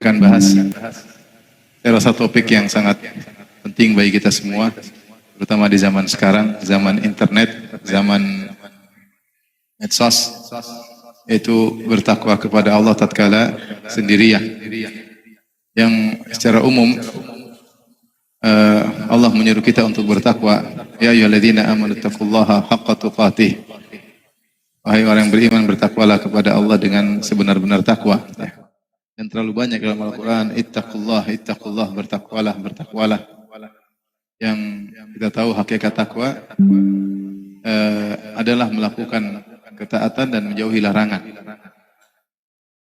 akan bahas, saya rasa topik yang sangat penting bagi kita semua, terutama di zaman sekarang, zaman internet, zaman medsos, yaitu bertakwa kepada Allah tatkala sendirian. Yang secara umum Allah menyuruh kita untuk bertakwa. Ya ayyuhalladzina amanu taqullaha haqqa tuqatih. Wahai orang yang beriman, bertakwalah kepada Allah dengan sebenar-benar takwa. Dan terlalu banyak dalam Al-Quran, ittaqullah, ittaqullah, bertakwalah, bertakwalah. Yang kita tahu hakikat takwa adalah melakukan ketaatan dan menjauhi larangan.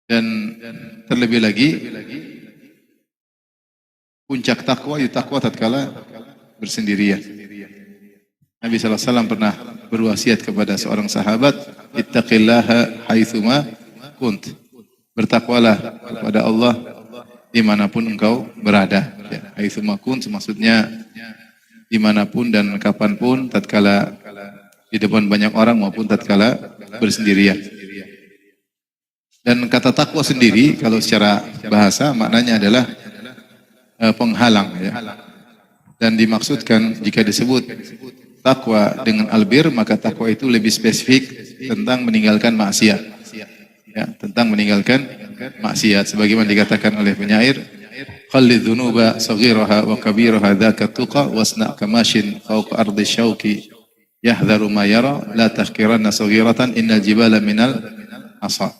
Dan terlebih lagi, puncak takwa, takwa tatkala bersendirian. Nabi SAW pernah berwasiat kepada seorang sahabat, ittaqillaha haitsuma kunt. Bertakwalah kepada Allah dimanapun engkau berada. Ya, haitsuma kunt maksudnya dimanapun dan kapanpun, tatkala di depan banyak orang maupun tatkala bersendirian. Dan kata takwa sendiri, kalau secara bahasa maknanya adalah penghalang. Ya. Dan dimaksudkan jika disebut takwa dengan albir, maka takwa itu lebih spesifik tentang meninggalkan maksiat. Ya, tentang meninggalkan maksiat. Sebagaimana dikatakan oleh penyair, khallid dzunuba saghiraha wa kabiraha dzaka tuqa wasna kamashin fawqa ardi syauqi yahdharu ma yara la tahqiranna saghiratan innal jibala minal asa.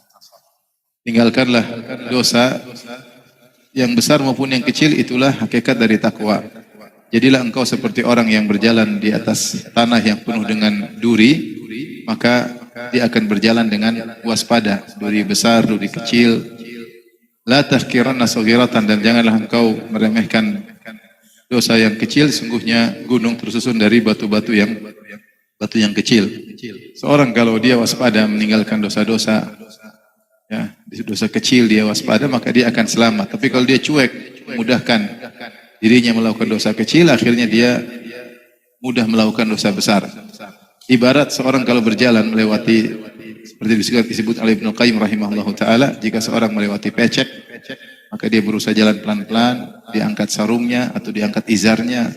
Tinggalkanlah dosa yang besar maupun yang kecil, itulah hakikat dari takwa. Jadilah engkau seperti orang yang berjalan di atas tanah yang penuh dengan duri, maka dia akan berjalan dengan waspada, duri besar, duri kecil. La tahqiranna saghiratan, dan janganlah engkau meremehkan dosa yang kecil, sungguhnya gunung tersusun dari batu-batu yang kecil. Seorang kalau dia waspada meninggalkan dosa-dosa, ya, dosa kecil dia waspada, maka dia akan selamat. Tapi kalau dia cuek, memudahkan dirinya melakukan dosa kecil, akhirnya dia mudah melakukan dosa besar. Ibarat seorang kalau berjalan melewati, seperti disebut oleh Ibnu Qayyim rahimahullahu taala, jika seorang melewati pecek, maka dia berusaha jalan pelan-pelan, diangkat sarungnya atau diangkat izarnya.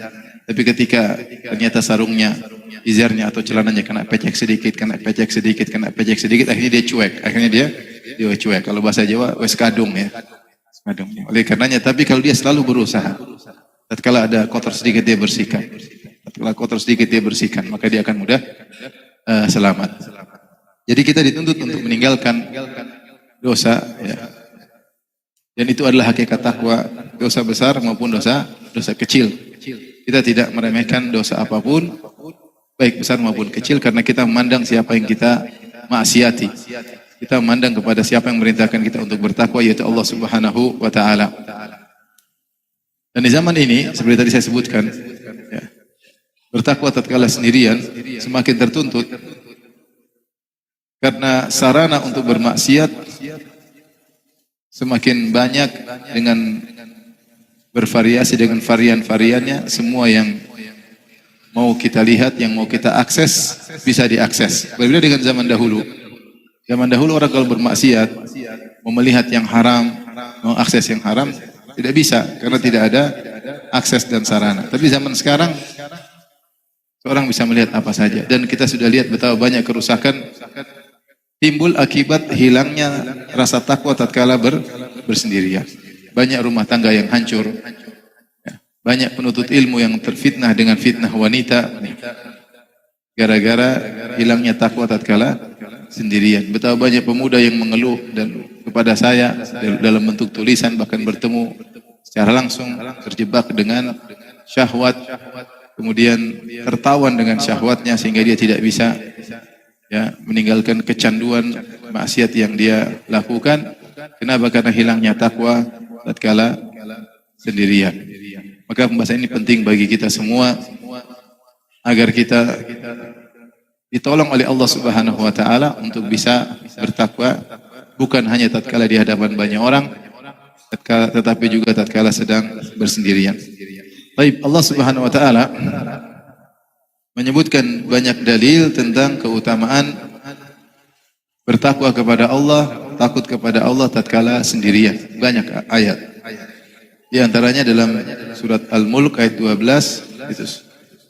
Tapi ketika ternyata sarungnya, izarnya atau celananya kena pecek sedikit, akhirnya dia cuek. Akhirnya dia cuek. Kalau bahasa Jawa, wes kadung ya. Oleh karenanya, tapi kalau dia selalu berusaha, tatkala ada kotor sedikit dia bersihkan, maka dia akan mudah selamat. Jadi kita dituntut untuk meninggalkan dosa, ya. Dan itu adalah hakikat takwa, dosa besar maupun dosa kecil. Kita tidak meremehkan dosa apapun, baik besar maupun kecil, karena kita memandang siapa yang kita maksiati. Kita memandang kepada siapa yang memerintahkan kita untuk bertakwa, yaitu Allah Subhanahu wa taala. Dan di zaman ini, seperti tadi saya sebutkan, ya, bertakwa tatkala sendirian semakin tertuntut, karena sarana untuk bermaksiat semakin banyak dengan bervariasi dengan varian-variannya. Semua yang mau kita lihat, yang mau kita akses, bisa diakses. Berbeda dengan zaman dahulu. Zaman dahulu orang kalau bermaksiat, mau melihat yang haram, mau akses yang haram, tidak bisa, karena tidak ada akses dan sarana. Tapi zaman sekarang, seorang bisa melihat apa saja. Dan kita sudah lihat betapa banyak kerusakan timbul akibat hilangnya rasa takwa tatkala bersendirian. Banyak rumah tangga yang hancur, banyak penuntut ilmu yang terfitnah dengan fitnah wanita, gara-gara hilangnya takwa tatkala sendirian. Betapa banyak pemuda yang mengeluh dan kepada saya dalam bentuk tulisan, bahkan bertemu secara langsung, terjebak dengan syahwat, kemudian tertawan dengan syahwatnya sehingga dia tidak bisa, ya, meninggalkan kecanduan maksiat yang dia lakukan. Kenapa? Karena hilangnya takwa tatkala sendirian. Maka pembahasan ini penting bagi kita semua agar kita ditolong oleh Allah Subhanahu wa taala untuk bisa bertakwa, bukan hanya tatkala di hadapan banyak orang, tetapi juga tatkala sedang bersendirian. Baik, Allah Subhanahu wa taala menyebutkan banyak dalil tentang keutamaan bertakwa kepada Allah takut kepada Allah tatkala sendirian. Banyak ayat. Di antaranya dalam surat Al-Mulk ayat 12 itu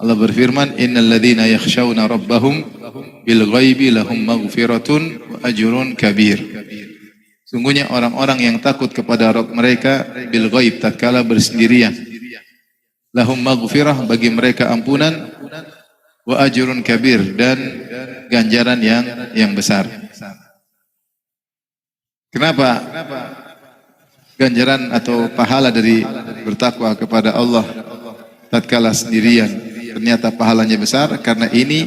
Allah berfirman, innal ladzina yakhshawna rabbahum bil ghaibi lahum maghfiratun wa ajrun kabir. Sungguhnya orang-orang yang takut kepada Rabb mereka bil ghaib tatkala bersendirian. Lahum maghfirah, bagi mereka ampunan, wa ajrun kabir, dan ganjaran yang besar. Kenapa ganjaran atau pahala dari bertakwa kepada Allah tatkala sendirian ternyata pahalanya besar? Karena ini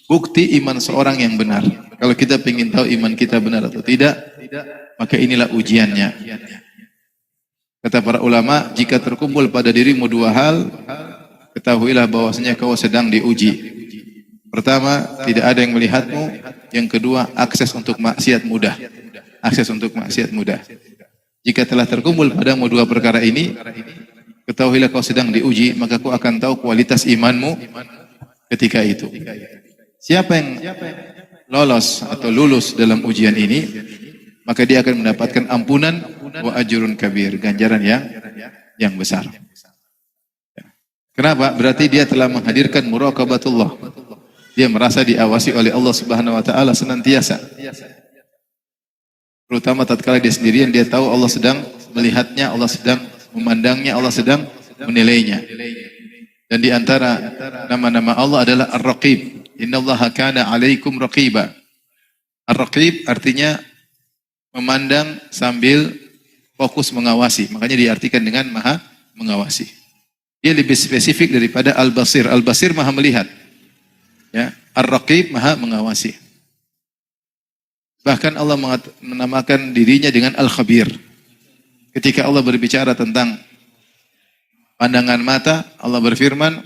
bukti iman seorang yang benar. Kalau kita ingin tahu iman kita benar atau tidak, maka inilah ujiannya. Kata para ulama, jika terkumpul pada dirimu dua hal, ketahuilah bahwasanya kau sedang diuji. Pertama, tidak ada yang melihatmu. Yang kedua, akses untuk maksiat mudah. Akses untuk maksiat mudah. Jika telah terkumpul padamu dua perkara ini, ketahuilah kau sedang diuji, maka kau akan tahu kualitas imanmu ketika itu. Siapa yang lolos atau lulus dalam ujian ini, maka dia akan mendapatkan ampunan wa ajrun kabir, ganjaran yang besar. Kenapa? Berarti dia telah menghadirkan muraqabatullah. Dia merasa diawasi oleh Allah Subhanahu wa taala senantiasa. Terutama tatkala dia sendirian, dia tahu Allah sedang melihatnya, Allah sedang memandangnya, Allah sedang menilainya. Dan di antara nama-nama Allah adalah Ar-Raqib. Innallaha kana 'alaikum raqiba. Ar-Raqib artinya memandang sambil fokus mengawasi. Makanya diartikan dengan maha mengawasi. Dia lebih spesifik daripada Al-Basir. Al-Basir maha melihat. Ya, Ar-Raqib maha mengawasi. Bahkan Allah menamakan dirinya dengan Al-Khabir. Ketika Allah berbicara tentang pandangan mata, Allah berfirman,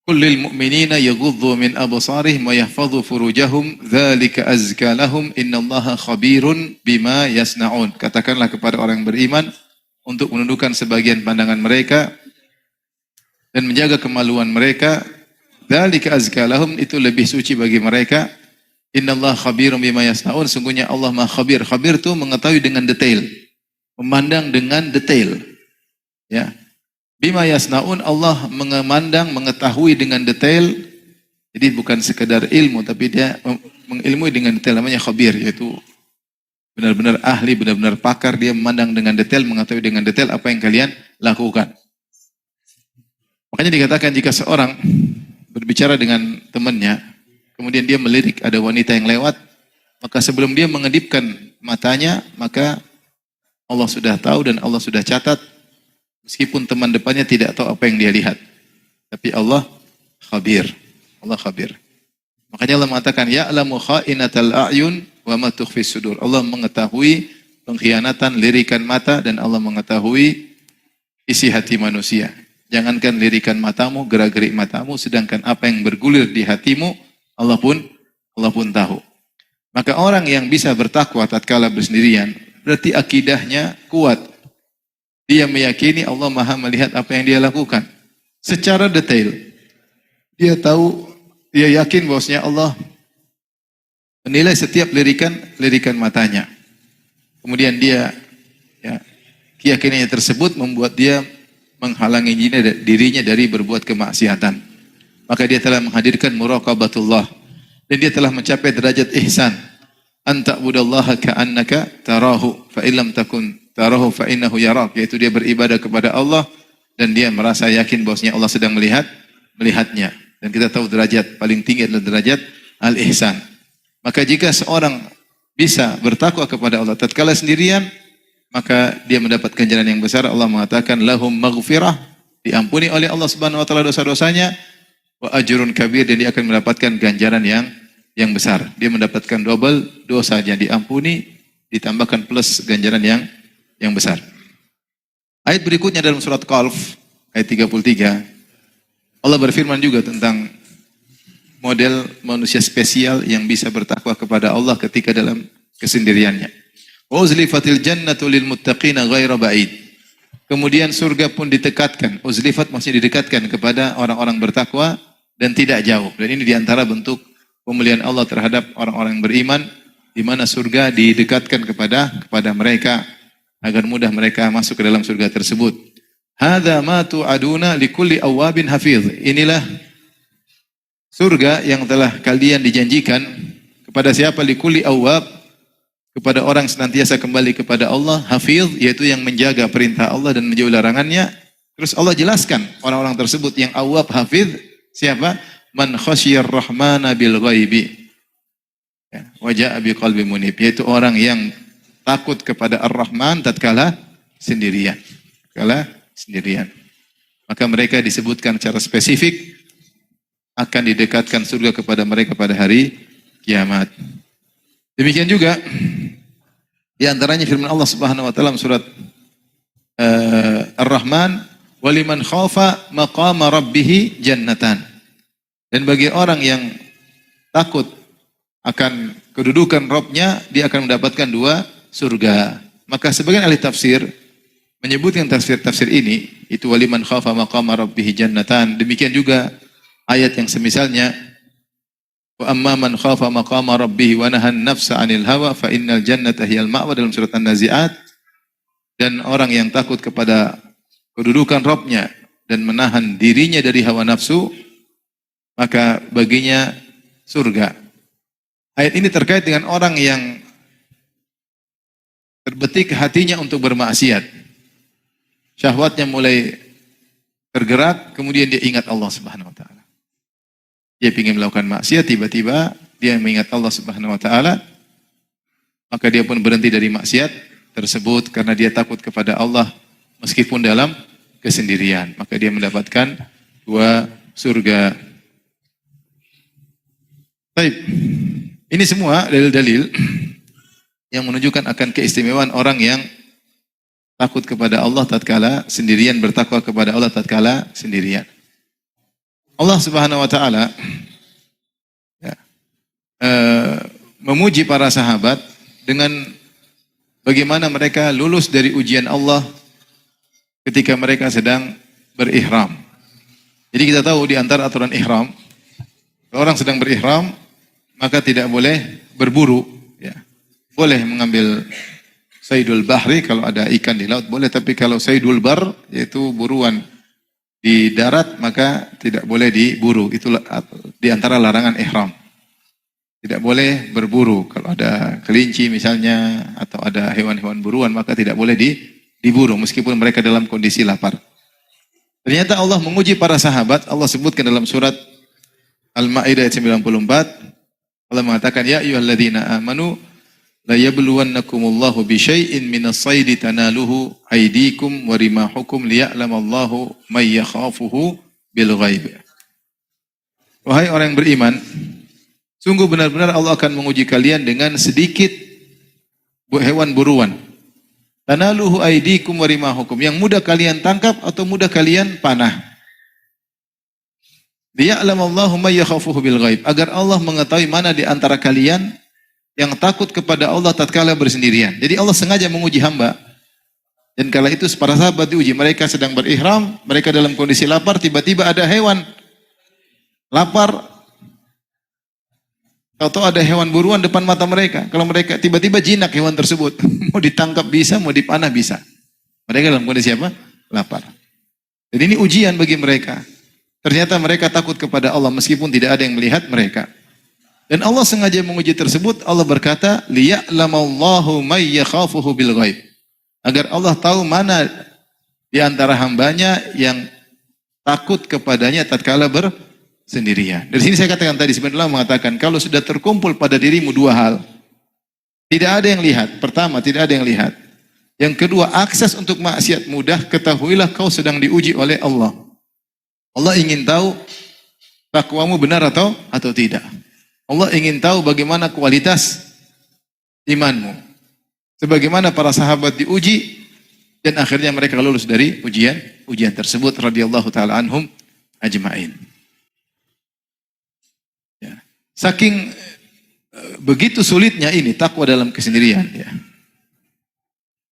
"Qul lil mu'minina yaghuddu min absarihim wa yahfadhu furujahum, dzalika azka lahum, innallaha khabirun bima yasnaun." Katakanlah kepada orang yang beriman untuk menundukkan sebagian pandangan mereka dan menjaga kemaluan mereka. Dzalika azka lahum, itu lebih suci bagi mereka. Innallaha khabirun bima yasnaun, sungguhnya Allah Maha Khabir. Khabir itu mengetahui dengan detail, memandang dengan detail. Ya. Bima yasnaun, Allah memandang, mengetahui dengan detail. Jadi bukan sekedar ilmu, tapi dia mengilmui dengan detail, namanya khabir, yaitu benar-benar ahli, benar-benar pakar. Dia memandang dengan detail, mengetahui dengan detail apa yang kalian lakukan. Makanya dikatakan jika seorang berbicara dengan temannya, kemudian dia melirik ada wanita yang lewat, maka sebelum dia mengedipkan matanya, maka Allah sudah tahu dan Allah sudah catat, meskipun teman depannya tidak tahu apa yang dia lihat. Tapi Allah khabir. Allah khabir. Makanya Allah mengatakan, ya'lamu kha'inatal a'yun wa ma tukhfis sudur. Allah mengetahui pengkhianatan lirikan mata, dan Allah mengetahui isi hati manusia. Jangankan lirikan matamu, gerak-gerik matamu, sedangkan apa yang bergulir di hatimu, Allah pun tahu. Maka orang yang bisa bertakwa tatkala bersendirian, berarti akidahnya kuat. Dia meyakini Allah Maha melihat apa yang dia lakukan secara detail. Dia tahu, dia yakin bahwasanya Allah menilai setiap lirikan matanya. Kemudian dia, ya, keyakinannya tersebut membuat dia menghalangi dirinya dari berbuat kemaksiatan. Maka dia telah menghadirkan muraqabatullah, dan dia telah mencapai derajat ihsan. Anta budallaha ka'annaka tarahu, fa illam takun tarahu fa innahu yarak, yaitu dia beribadah kepada Allah dan dia merasa yakin bahwasanya Allah sedang melihatnya. Dan kita tahu derajat paling tinggi adalah derajat al-ihsan. Maka jika seorang bisa bertakwa kepada Allah tatkala sendirian, maka dia mendapat ganjaran yang besar. Allah mengatakan lahum maghfirah, diampuni oleh Allah Subhanahu wa taala dosa-dosanya, wa ajrun kabir, dan dia akan mendapatkan ganjaran yang besar. Dia mendapatkan double, dosanya diampuni, ditambahkan plus ganjaran yang besar. Ayat berikutnya dalam surat Qalf ayat 33, Allah berfirman juga tentang model manusia spesial yang bisa bertakwa kepada Allah ketika dalam kesendiriannya. Wa uzlifatil jannatu lil muttaqina ghaira ba'id. Kemudian surga pun ditekatkan. Uzlifat maksudnya didekatkan kepada orang-orang bertakwa dan tidak jauh. Dan ini diantara bentuk pemulihan Allah terhadap orang-orang yang beriman, di mana surga didekatkan kepada mereka agar mudah mereka masuk ke dalam surga tersebut. Hadza ma tu'aduna likulli awwabin hafiz. Inilah surga yang telah kalian dijanjikan kepada siapa? Likulli awwab, kepada orang senantiasa kembali kepada Allah, hafiz, yaitu yang menjaga perintah Allah dan menjauhi larangannya. Terus Allah jelaskan orang-orang tersebut yang awwab, hafiz, siapa? Man khasyiyar rahmana bil ghaibi. Ya, wa ja'a biqalbi munib, yaitu orang yang takut kepada Ar-Rahman tatkala sendirian. Maka mereka disebutkan secara spesifik akan didekatkan surga kepada mereka pada hari kiamat. Demikian juga di antaranya firman Allah Subhanahu wa taala surat Ar-Rahman, waliman khafa maqama rabbih jannatan. Dan bagi orang yang takut akan kedudukan Rabbnya, dia akan mendapatkan 2 surga. Maka sebagian ahli tafsir menyebutkan tafsir ini, itu waliman khafa maqama rabbih jannatan. Demikian juga ayat yang semisalnya, wa amma man khafa maqama rabbih wa nahan nafsa 'anil hawa fa innal jannata hiyal ma'wa, dalam surat An-Nazi'at. Dan orang yang takut kepada kedudukan Rabbnya dan menahan dirinya dari hawa nafsu, maka baginya surga. Ayat ini terkait dengan orang yang terbetik hatinya untuk bermaksiat. Syahwatnya mulai tergerak, kemudian dia ingat Allah Subhanahu wa taala. Dia ingin melakukan maksiat, tiba-tiba dia mengingat Allah Subhanahu wa taala, maka dia pun berhenti dari maksiat tersebut karena dia takut kepada Allah meskipun dalam kesendirian. Maka dia mendapatkan 2 surga. Baik. Ini semua dalil-dalil yang menunjukkan akan keistimewaan orang yang takut kepada Allah tatkala sendirian, bertakwa kepada Allah tatkala sendirian. Allah Subhanahu wa taala memuji para sahabat dengan bagaimana mereka lulus dari ujian Allah ketika mereka sedang berihram. Jadi kita tahu di antara aturan ihram, kalau orang sedang berihram maka tidak boleh berburu, ya. Boleh mengambil saydul bahri, kalau ada ikan di laut boleh, tapi kalau saydul bar, yaitu buruan di darat, maka tidak boleh diburu. Itulah di antara larangan ihram. Tidak boleh berburu. Kalau ada kelinci misalnya, atau ada hewan-hewan buruan, maka tidak boleh diburu, meskipun mereka dalam kondisi lapar. Ternyata Allah menguji para sahabat. Allah sebutkan dalam surat Al-Ma'idah ayat 94, Allah mengatakan, ya ayyuhalladzina amanu la yabluwannakumullahu bisyai'in minas saydi tanaluhu aydikum wa rimahukum liya'lamallahu may yakhafuhu bil ghaib. Wahai orang yang beriman, sungguh benar-benar Allah akan menguji kalian dengan sedikit hewan buruan. Tanaluhu aydikum wa rimahukum, yang mudah kalian tangkap atau mudah kalian panah. Liya'lamallahu may yakhafuhu bil ghaib, agar Allah mengetahui mana di antara kalian yang takut kepada Allah tatkala bersendirian. Jadi Allah sengaja menguji hamba. Dan kala itu para sahabat diuji, mereka sedang berihram, mereka dalam kondisi lapar, tiba-tiba ada hewan lapar, atau ada hewan buruan depan mata mereka. Kalau mereka tiba-tiba jinak hewan tersebut, mau ditangkap bisa, mau dipanah bisa. Mereka dalam kondisi apa? Lapar. Jadi ini ujian bagi mereka. Ternyata mereka takut kepada Allah meskipun tidak ada yang melihat mereka. Dan Allah sengaja menguji tersebut. Allah berkata, liya'lamallahu may yakhafuhu bil ghaib, agar Allah tahu mana di antara hambanya yang takut kepadanya tatkala bersendirian. Dari sini saya katakan tadi, sebenarnya Allah mengatakan, kalau sudah terkumpul pada dirimu 2 hal, tidak ada yang lihat. Pertama, tidak ada yang lihat. Yang kedua, akses untuk maksiat mudah, ketahuilah kau sedang diuji oleh Allah. Allah ingin tahu takwamu benar atau tidak. Allah ingin tahu bagaimana kualitas imanmu. Sebagaimana para sahabat diuji dan akhirnya mereka lulus dari ujian tersebut, radhiyallahu taala anhum ajma'in. Ya. Saking begitu sulitnya ini takwa dalam kesendirian, ya.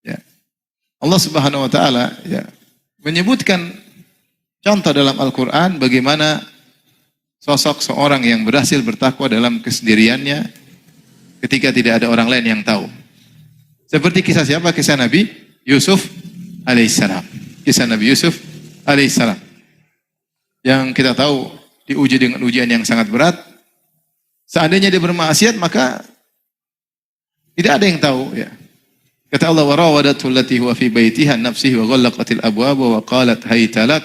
Ya. Allah Subhanahu wa taala, ya, menyebutkan contoh dalam Al-Quran bagaimana sosok seorang yang berhasil bertakwa dalam kesendiriannya ketika tidak ada orang lain yang tahu. Seperti kisah siapa? Kisah Nabi Yusuf alaihissalam. Kisah Nabi Yusuf alaihissalam. Yang kita tahu diuji dengan ujian yang sangat berat. Seandainya dia bermaksiat maka tidak ada yang tahu. Ya. Kata Allah, warawadatu allati huwa fi baitiha nafsihi wa ghallaqatil abwaba wa qalat hayta lak.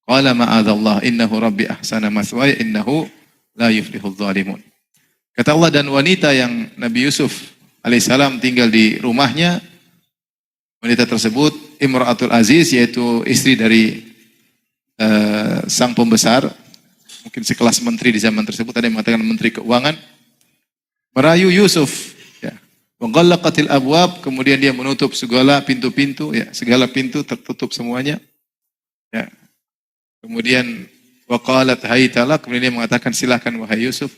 Qala ma'adzallah innahu rabbi ahsana mathwaya innahu la yuflihudz zalimun. Kata Allah, dan wanita yang Nabi Yusuf alaihissalam tinggal di rumahnya, wanita tersebut Imra'atul Aziz, yaitu istri dari sang pembesar, mungkin sekelas menteri di zaman tersebut, ada yang mengatakan menteri keuangan, merayu Yusuf. Ya. Wa ghallaqatil abwab, kemudian dia menutup segala pintu-pintu, ya, segala pintu tertutup semuanya. Ya. Kemudian wa qalat hayta lak, kemudian dia mengatakan silakan wahai Yusuf.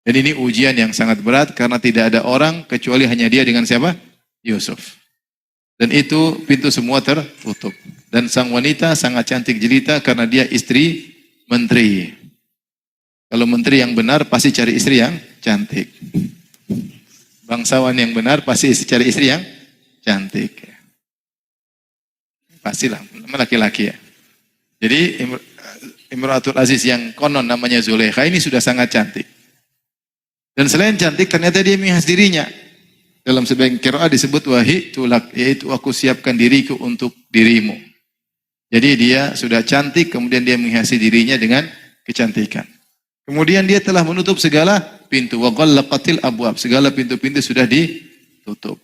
Dan ini ujian yang sangat berat karena tidak ada orang kecuali hanya dia dengan siapa? Yusuf. Dan itu pintu semua tertutup. Dan sang wanita sangat cantik jelita karena dia istri menteri. Kalau menteri yang benar pasti cari istri yang cantik. Bangsawan yang benar pasti cari istri yang cantik. Pastilah, laki-laki ya. Jadi Imratul Aziz yang konon namanya Zulekha ini sudah sangat cantik. Dan selain cantik, ternyata dia menghias dirinya. Dalam sebagian qiraat disebut wahi tulak, yaitu aku siapkan diriku untuk dirimu. Jadi dia sudah cantik, kemudian dia menghiasi dirinya dengan kecantikan. Kemudian dia telah menutup segala pintu. Wa ghallaqatil abwab, segala pintu-pintu sudah ditutup.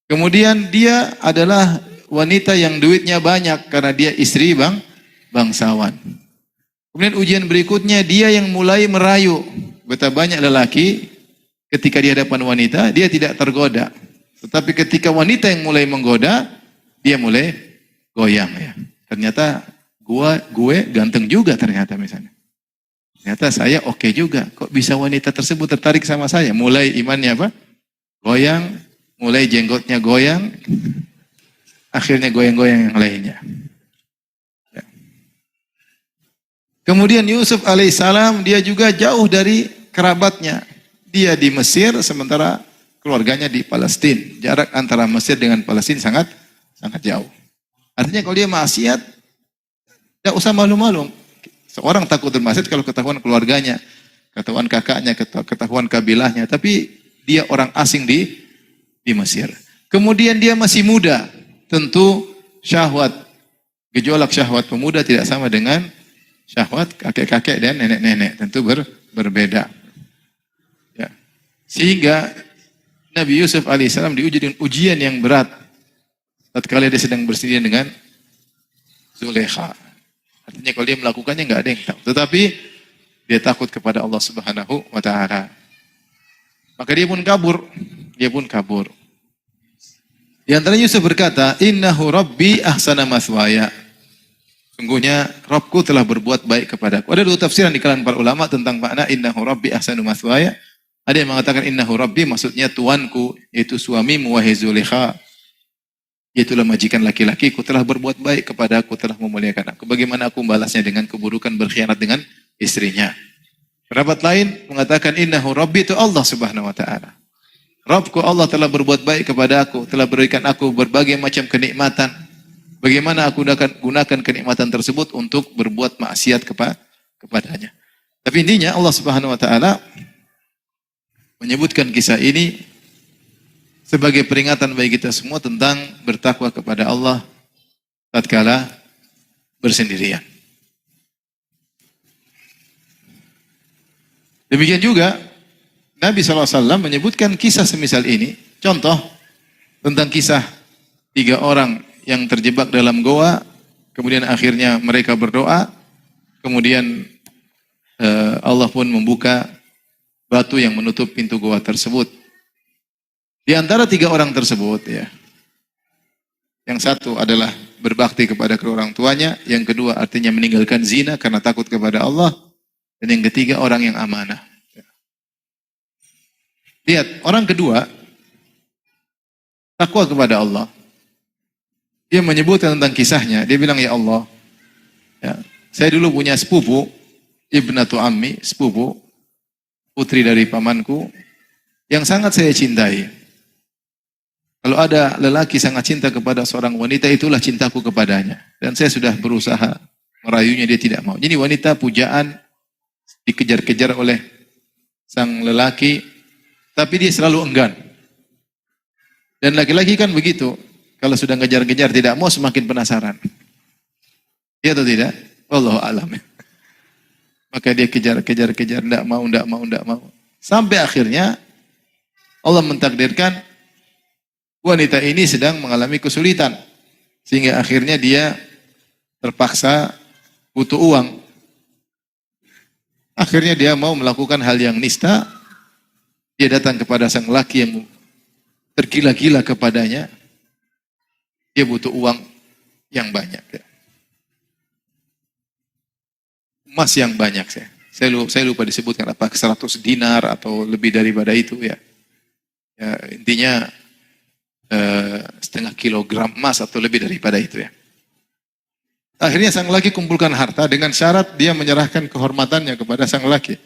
Kemudian dia adalah wanita yang duitnya banyak karena dia istri bangsawan. Kemudian ujian berikutnya dia yang mulai merayu. Betapa banyak lelaki ketika di hadapan wanita dia tidak tergoda. Tetapi ketika wanita yang mulai menggoda, dia mulai goyang ya. Ternyata gue ganteng juga ternyata misalnya. Ternyata saya oke juga. Kok bisa wanita tersebut tertarik sama saya? Mulai imannya apa? Goyang, mulai jenggotnya goyang, akhirnya goyang-goyang yang lainnya. Ya. Kemudian Yusuf alaihissalam dia juga jauh dari kerabatnya. Dia di Mesir sementara keluarganya di Palestina. Jarak antara Mesir dengan Palestina sangat jauh. Artinya kalau dia maksiat, tidak usah malu-malu. Seorang takut bermaksiat kalau ketahuan keluarganya, ketahuan kakaknya, ketahuan kabilahnya. Tapi dia orang asing di Mesir. Kemudian dia masih muda. Tentu syahwat, gejolak syahwat pemuda tidak sama dengan syahwat kakek-kakek dan nenek-nenek. Tentu berbeda. Ya. Sehingga Nabi Yusuf alaihissalam diuji dengan ujian yang berat. Tatkala dia sedang bersendirian dengan Zulekha. Artinya kalau dia melakukannya nggak ada yang tahu. Tetapi dia takut kepada Allah Subhanahu wa taala. Maka dia pun kabur. Di antara Yusuf berkata, "Innahu rabbi ahsana mathwaya." Sungguhnya Rabbku telah berbuat baik kepadaku. Ada dua tafsiran di kalangan para ulama tentang makna innahu rabbi ahsanu mathwaya. Ada yang mengatakan innahu rabbi maksudnya tuanku, yaitu suamimu wahai Zulekha. Yaitulah majikan laki-laki, ku telah berbuat baik kepadaku, telah memuliakan aku. Bagaimana aku membalasnya dengan keburukan berkhianat dengan istrinya. Pendapat lain mengatakan innahu rabbi itu Allah Subhanahu wa taala. Rabbku Allah telah berbuat baik kepada aku, telah berikan aku berbagai macam kenikmatan. Bagaimana aku gunakan kenikmatan tersebut untuk berbuat maksiat kepadanya. Tapi intinya Allah Subhanahu wa taala menyebutkan kisah ini sebagai peringatan bagi kita semua tentang bertakwa kepada Allah tatkala bersendirian. Demikian juga Nabi SAW menyebutkan kisah semisal ini. Contoh tentang kisah 3 orang yang terjebak dalam goa, kemudian akhirnya mereka berdoa, kemudian Allah pun membuka batu yang menutup pintu goa tersebut. Di antara 3 orang tersebut ya, yang satu adalah berbakti kepada kedua orang tuanya, yang kedua artinya meninggalkan zina karena takut kepada Allah, dan yang ketiga orang yang amanah. Lihat, orang kedua takwa kepada Allah. Dia menyebutkan tentang kisahnya. Dia bilang, ya Allah, ya, saya dulu punya sepupu, ibnatu ammi, sepupu, putri dari pamanku. yang sangat saya cintai. Kalau ada lelaki sangat cinta kepada seorang wanita, itulah cintaku kepadanya. Dan saya sudah berusaha merayunya, dia tidak mau. Jadi wanita pujaan dikejar-kejar oleh sang lelaki, tapi dia selalu enggan. Dan laki-laki kan begitu, kalau sudah ngejar-ngejar tidak mau, semakin penasaran. Iya atau tidak? Wallahu a'lam. Maka dia kejar-kejar, tidak mau. Sampai akhirnya Allah mentakdirkan wanita ini sedang mengalami kesulitan. Sehingga akhirnya dia terpaksa butuh uang. Akhirnya dia mau melakukan hal yang nista. Dia datang kepada sang laki yang tergila-gila kepadanya. Dia butuh uang yang banyak. Emas yang banyak. Saya lupa disebutkan apa, 100 dinar atau lebih daripada itu ya. Intinya setengah kilogram emas atau lebih daripada itu ya. Akhirnya sang laki kumpulkan harta dengan syarat dia menyerahkan kehormatannya kepada sang laki.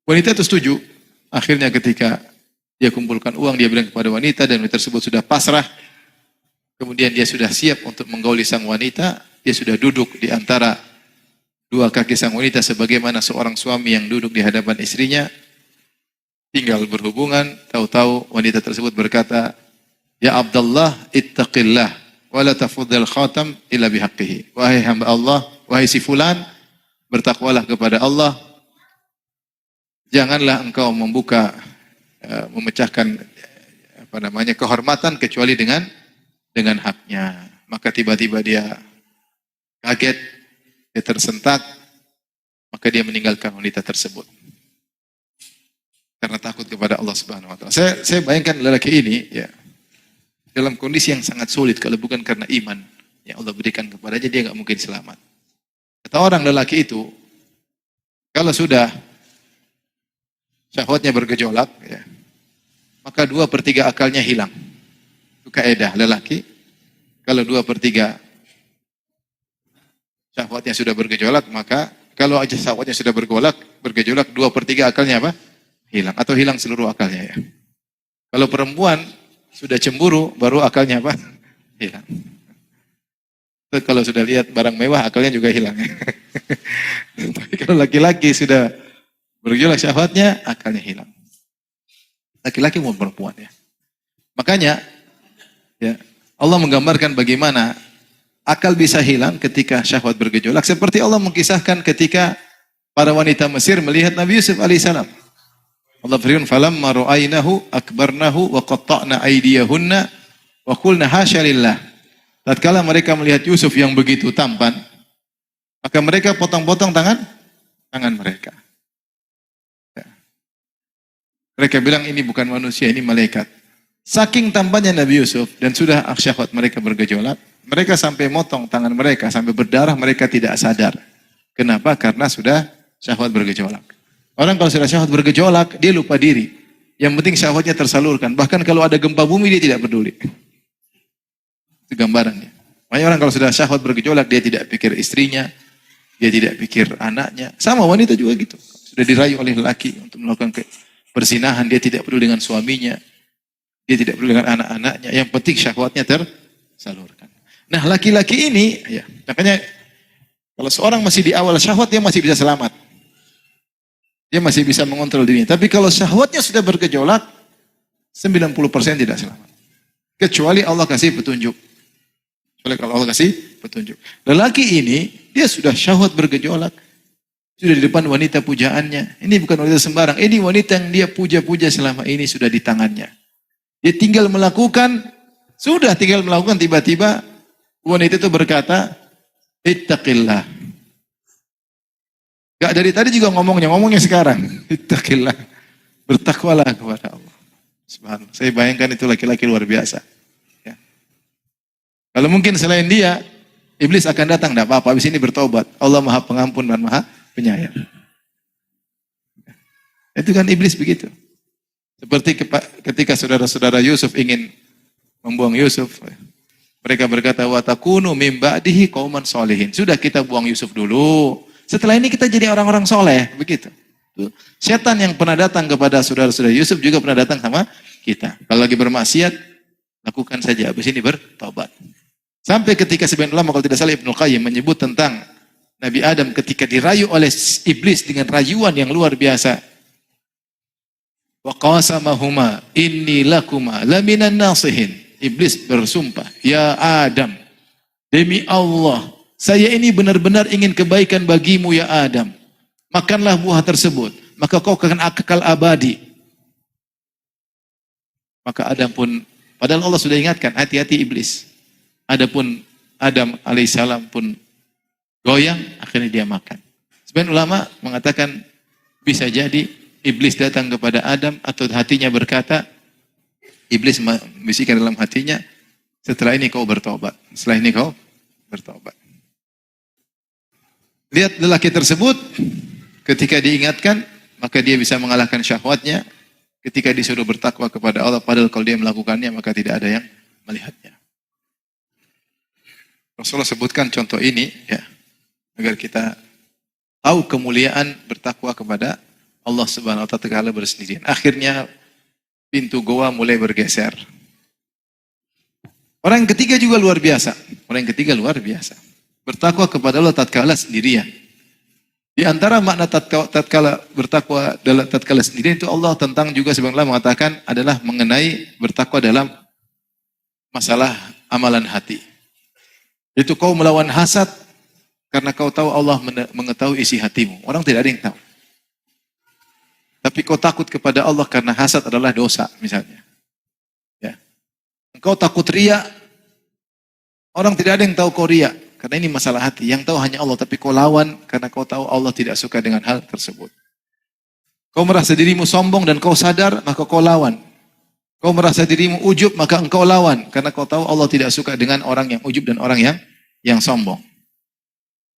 Wanita itu setuju. Akhirnya ketika dia kumpulkan uang, dia bilang kepada wanita dan wanita tersebut sudah pasrah. Kemudian dia sudah siap untuk menggauli sang wanita. Dia sudah duduk di antara dua kaki sang wanita sebagaimana seorang suami yang duduk di hadapan istrinya. Tinggal berhubungan, tahu-tahu wanita tersebut berkata, "Ya Abdullah, ittaqillah, wa la tafuddal khatam illa bihaqqihi." Wahai hamba Allah, wahai si fulan, bertakwalah kepada Allah. Janganlah engkau memecahkan kehormatan kecuali dengan haknya. Maka tiba-tiba dia kaget, dia tersentak, maka dia meninggalkan wanita tersebut. Karena takut kepada Allah Subhanahu wa taala. Saya bayangkan lelaki ini ya dalam kondisi yang sangat sulit kalau bukan karena iman yang Allah berikan kepadanya, dia nggak mungkin selamat. Kata orang lelaki itu, kalau sudah syahwatnya bergejolak, ya, maka 2/3 akalnya hilang. Itu kaidah lelaki. Kalau 2/3 syahwatnya sudah bergejolak, maka kalau aja syahwatnya sudah bergejolak 2/3 akalnya apa? Hilang atau hilang seluruh akalnya ya. Kalau perempuan sudah cemburu, baru akalnya apa? Hilang. Kalau sudah lihat barang mewah, akalnya juga hilang. Tapi kalau laki-laki sudah bergejolak syahwatnya, akalnya hilang. Laki-laki maupun perempuan ya. Makanya ya, Allah menggambarkan bagaimana akal bisa hilang ketika syahwat bergejolak. Seperti Allah mengisahkan ketika para wanita Mesir melihat Nabi Yusuf alaihissalam. Allah firman, "Falamma ra'aynahu akbarnahu wa qatta'na aydiyahunna wa qulna hasya lillah." Tatkala mereka melihat Yusuf yang begitu tampan, maka mereka potong-potong tangan mereka. Ya. Mereka bilang ini bukan manusia, ini malaikat. Saking tampannya Nabi Yusuf dan sudah syahwat mereka bergejolak, mereka sampai motong tangan mereka, sampai berdarah, mereka tidak sadar. Kenapa? Karena sudah syahwat bergejolak. Orang kalau sudah syahwat bergejolak, dia lupa diri. Yang penting syahwatnya tersalurkan. Bahkan kalau ada gempa bumi, dia tidak peduli. Itu gambarannya. Makanya orang kalau sudah syahwat bergejolak, dia tidak pikir istrinya, dia tidak pikir anaknya. Sama wanita juga gitu. Sudah dirayu oleh laki untuk melakukan perzinahan, dia tidak peduli dengan suaminya, dia tidak peduli dengan anak-anaknya. Yang penting syahwatnya tersalurkan. Nah, laki-laki ini, ya, makanya kalau seorang masih di awal syahwat, dia masih bisa selamat. Dia masih bisa mengontrol dirinya. Tapi kalau syahwatnya sudah bergejolak, 90% tidak selamat. Kecuali Allah kasih petunjuk. Kecuali kalau Allah kasih petunjuk. Lelaki ini, dia sudah syahwat bergejolak. Sudah di depan wanita pujaannya. Ini bukan wanita sembarang. Ini wanita yang dia puja-puja selama ini sudah di tangannya. Dia tinggal melakukan, tiba-tiba wanita itu berkata, "Ittaqillah." Gak dari tadi juga ngomongnya sekarang. Ittaqillah. Bertakwalah kepada Allah. Subhanallah. Saya bayangkan itu laki-laki luar biasa. Ya. Kalau mungkin selain dia, iblis akan datang, tidak apa-apa, habis ini bertobat. Allah Maha Pengampun dan Maha Penyayang. Itu kan iblis begitu. Seperti ketika saudara-saudara Yusuf ingin membuang Yusuf, mereka berkata, "Wa takunu mim ba'dihi qauman sholihin." Sudah kita buang Yusuf dulu. Setelah ini kita jadi orang-orang soleh, begitu. Setan yang pernah datang kepada saudara-saudara Yusuf juga pernah datang sama kita. Kalau lagi bermaksiat, lakukan saja. Habis ini bertobat. Sampai ketika sebagian ulama kalau tidak salah Ibnu Qayyim menyebut tentang Nabi Adam ketika dirayu oleh iblis dengan rayuan yang luar biasa. Wa qasamahuma inni lakuma laminan nasihin. Iblis bersumpah, ya Adam, demi Allah, saya ini benar-benar ingin kebaikan bagimu ya Adam. Makanlah buah tersebut, maka kau akan kekal abadi. Maka Adam pun, padahal Allah sudah ingatkan, hati-hati iblis. Adapun Adam alaihissalam pun goyang, akhirnya dia makan. Sebagian ulama mengatakan bisa jadi iblis datang kepada Adam atau hatinya berkata, iblis membisikkan dalam hatinya, setelah ini kau bertobat. Setelah ini kau bertobat. Lihat lelaki tersebut, ketika diingatkan, maka dia bisa mengalahkan syahwatnya. Ketika disuruh bertakwa kepada Allah, padahal kalau dia melakukannya, maka tidak ada yang melihatnya. Rasulullah sebutkan contoh ini, ya, agar kita tahu kemuliaan bertakwa kepada Allah Subhanahu wa Ta'ala bersendirian. Akhirnya pintu goa mulai bergeser. Orang yang ketiga juga luar biasa. Orang yang ketiga luar biasa. Bertakwa kepada Allah tatkala sendirian. Di antara makna tatkala bertakwa dalam tatkala sendirian itu Allah tentang juga sebenarnya mengatakan adalah mengenai bertakwa dalam masalah amalan hati. Itu kau melawan hasad karena kau tahu Allah mengetahui isi hatimu. Orang tidak ada yang tahu. Tapi kau takut kepada Allah karena hasad adalah dosa misalnya. Ya. Engkau takut riya. Orang tidak ada yang tahu kau riya. Karena ini masalah hati. Yang tahu hanya Allah. Tapi kau lawan karena kau tahu Allah tidak suka dengan hal tersebut. Kau merasa dirimu sombong dan kau sadar, maka kau lawan. Kau merasa dirimu ujub, maka engkau lawan. Karena kau tahu Allah tidak suka dengan orang yang ujub dan orang yang sombong.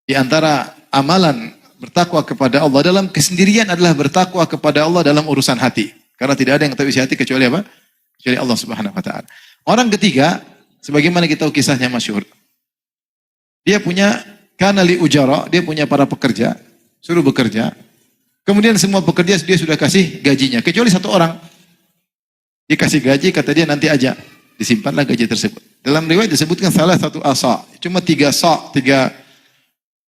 Di antara amalan bertakwa kepada Allah dalam kesendirian adalah bertakwa kepada Allah dalam urusan hati. Karena tidak ada yang tahu isi hati kecuali apa? Kecuali Allah Subhanahu wa Ta'ala. Orang ketiga, sebagaimana kita tahu kisahnya masyhur. Dia punya kanali ujara, dia punya para pekerja, suruh bekerja. Kemudian semua pekerja dia sudah kasih gajinya, kecuali satu orang. Dikasih gaji, kata dia nanti aja. Disimpanlah gaji tersebut. Dalam riwayat disebutkan salah satu asa. Cuma 3 sa',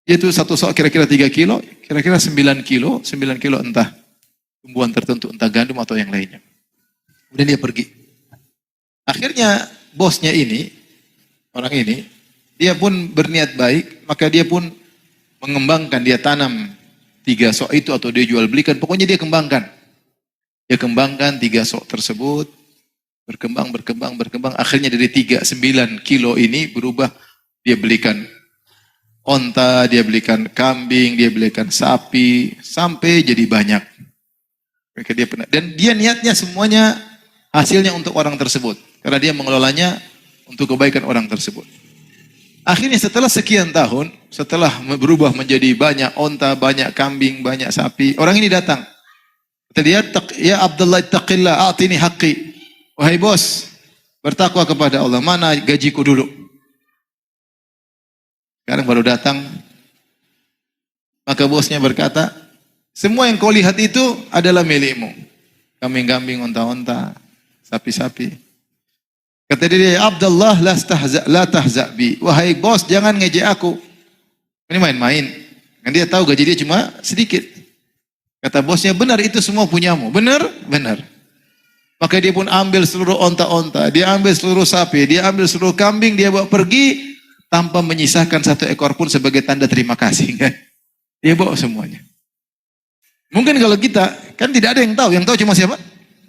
yaitu satu sa' kira-kira 3 kilo, kira-kira 9 kilo, 9 kilo entah tumbuhan tertentu, entah gandum atau yang lainnya. Kemudian dia pergi. Akhirnya bosnya ini, orang ini, dia pun berniat baik, maka dia pun mengembangkan, dia tanam 3 sok itu atau dia jual belikan, pokoknya dia kembangkan. Dia kembangkan 3 sok tersebut, berkembang, akhirnya dari 9 kilo ini berubah, dia belikan onta, dia belikan kambing, dia belikan sapi, sampai jadi banyak. Dan dia niatnya semuanya hasilnya untuk orang tersebut, karena dia mengelolanya untuk kebaikan orang tersebut. Akhirnya setelah sekian tahun, setelah berubah menjadi banyak onta, banyak kambing, banyak sapi, orang ini datang. Kata dia, ya Abdullah ittaqillah, a'tini haqqi. Wahai bos, bertakwa kepada Allah, mana gajiku dulu? Sekarang baru datang. Maka bosnya berkata, semua yang kau lihat itu adalah milikmu. Kambing-kambing, onta-onta, sapi-sapi. Kata dia, ya Abdullah, la tahza' bi. Wahai bos, jangan ngejek aku. Ini main-main. Kan dia tahu gaji dia cuma sedikit. Kata bosnya, benar itu semua punyamu. Benar? Benar. Maka dia pun ambil seluruh onta-onta, dia ambil seluruh sapi, dia ambil seluruh kambing, dia bawa pergi tanpa menyisakan 1 ekor pun sebagai tanda terima kasih. Kan? Dia bawa semuanya. Mungkin kalau kita, kan tidak ada yang tahu cuma siapa?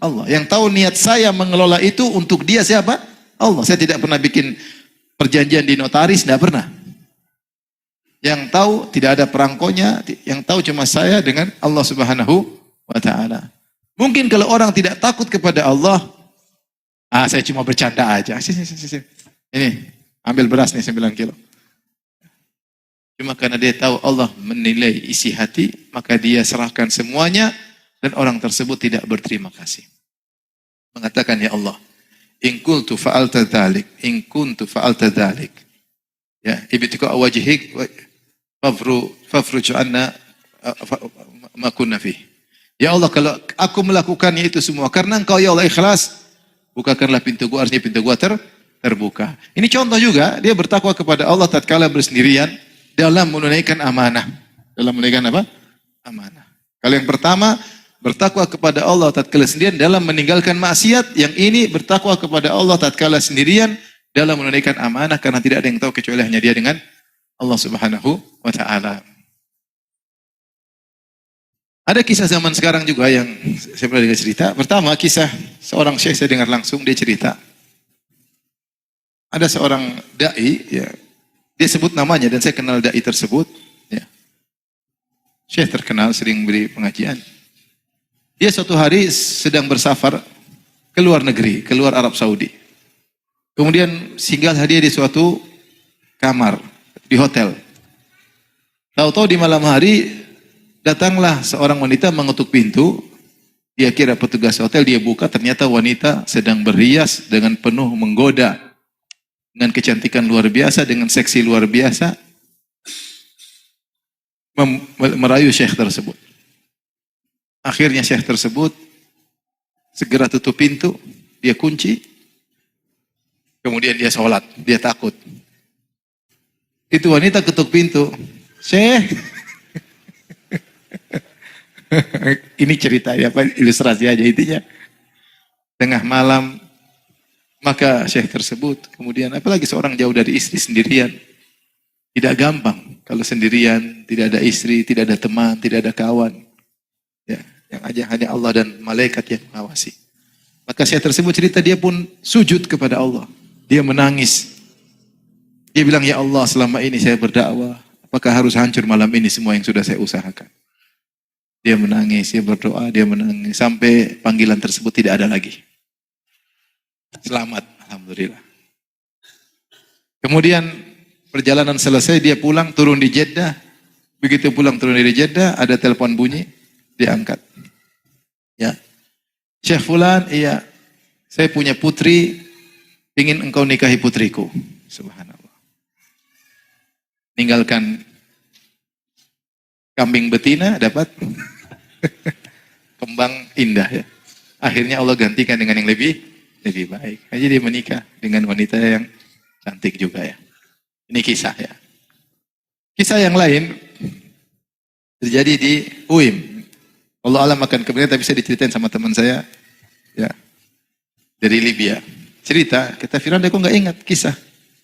Allah. Yang tahu niat saya mengelola itu untuk dia siapa? Allah. Saya tidak pernah bikin perjanjian di notaris, tidak pernah. Yang tahu tidak ada perangkonya, yang tahu cuma saya dengan Allah Subhanahu wa Ta'ala. Mungkin kalau orang tidak takut kepada Allah, saya cuma bercanda aja. Ini, ambil beras nih 9 kilo. Cuma karena dia tahu Allah menilai isi hati, maka dia serahkan semuanya dan orang tersebut tidak berterima kasih. Mengatakan, ya Allah, in kuntu fa'alta dhalik, in kuntu fa'alta dhalik. Ya, ibtiqa wajhik fafruj anna ma kunna fi. Ya Allah, kalau aku melakukannya itu semua karena Engkau ya Allah ikhlas, bukakanlah pintu gua, artinya pintu gua terbuka. Ini contoh juga, dia bertakwa kepada Allah tatkala bersendirian dalam menunaikan amanah. Dalam menunaikan apa? Amanah. Kalau yang pertama, bertakwa kepada Allah tatkala sendirian dalam meninggalkan maksiat. Yang ini bertakwa kepada Allah tatkala sendirian dalam menunaikan amanah, karena tidak ada yang tahu kecuali hanya dia dengan Allah Subhanahu wa taala. Ada kisah zaman sekarang juga yang saya pernah dengar cerita. Pertama, kisah seorang syekh saya dengar langsung, dia cerita. Ada seorang dai, ya, dia sebut namanya dan saya kenal dai tersebut. Ya. Syekh terkenal, sering beri pengajian. Dia suatu hari sedang bersafar ke luar negeri, ke luar Arab Saudi. Kemudian singgah dia di suatu kamar, di hotel. Tahu-tahu di malam hari, datanglah seorang wanita mengetuk pintu. Dia kira petugas hotel, dia buka, ternyata wanita sedang berhias dengan penuh menggoda. Dengan kecantikan luar biasa, dengan seksi luar biasa. Merayu syekh tersebut. Akhirnya syekh tersebut segera tutup pintu, dia kunci. Kemudian dia sholat, dia takut. Itu wanita ketuk pintu. Syekh. Ini cerita ya, ilustrasi aja intinya. Tengah malam, maka syekh tersebut kemudian, apalagi seorang jauh dari istri sendirian, tidak gampang kalau sendirian, tidak ada istri, tidak ada teman, tidak ada kawan. Ya, yang aja hanya Allah dan malaikat yang mengawasi. Maka syekh tersebut cerita dia pun sujud kepada Allah. Dia menangis. Dia bilang, ya Allah, selama ini saya berdakwah, apakah harus hancur malam ini semua yang sudah saya usahakan? Dia menangis, dia berdoa, dia menangis. Sampai panggilan tersebut tidak ada lagi. Selamat, alhamdulillah. Kemudian perjalanan selesai, dia pulang, turun di Jeddah. Begitu pulang, turun di Jeddah, ada telepon bunyi, dia angkat. Ya, Syekh Fulan, iya, saya punya putri, ingin engkau nikahi putriku. Subhanallah. Tinggalkan kambing betina, dapat kembang indah ya. Akhirnya Allah gantikan dengan yang lebih baik. Jadi dia menikah dengan wanita yang cantik juga ya. Ini kisah ya. Kisah yang lain terjadi di UIM. Allah alam akan kebenaran, tapi bisa diceritain sama teman saya ya, dari Libya. Cerita, kata Firanda, kok nggak ingat kisah?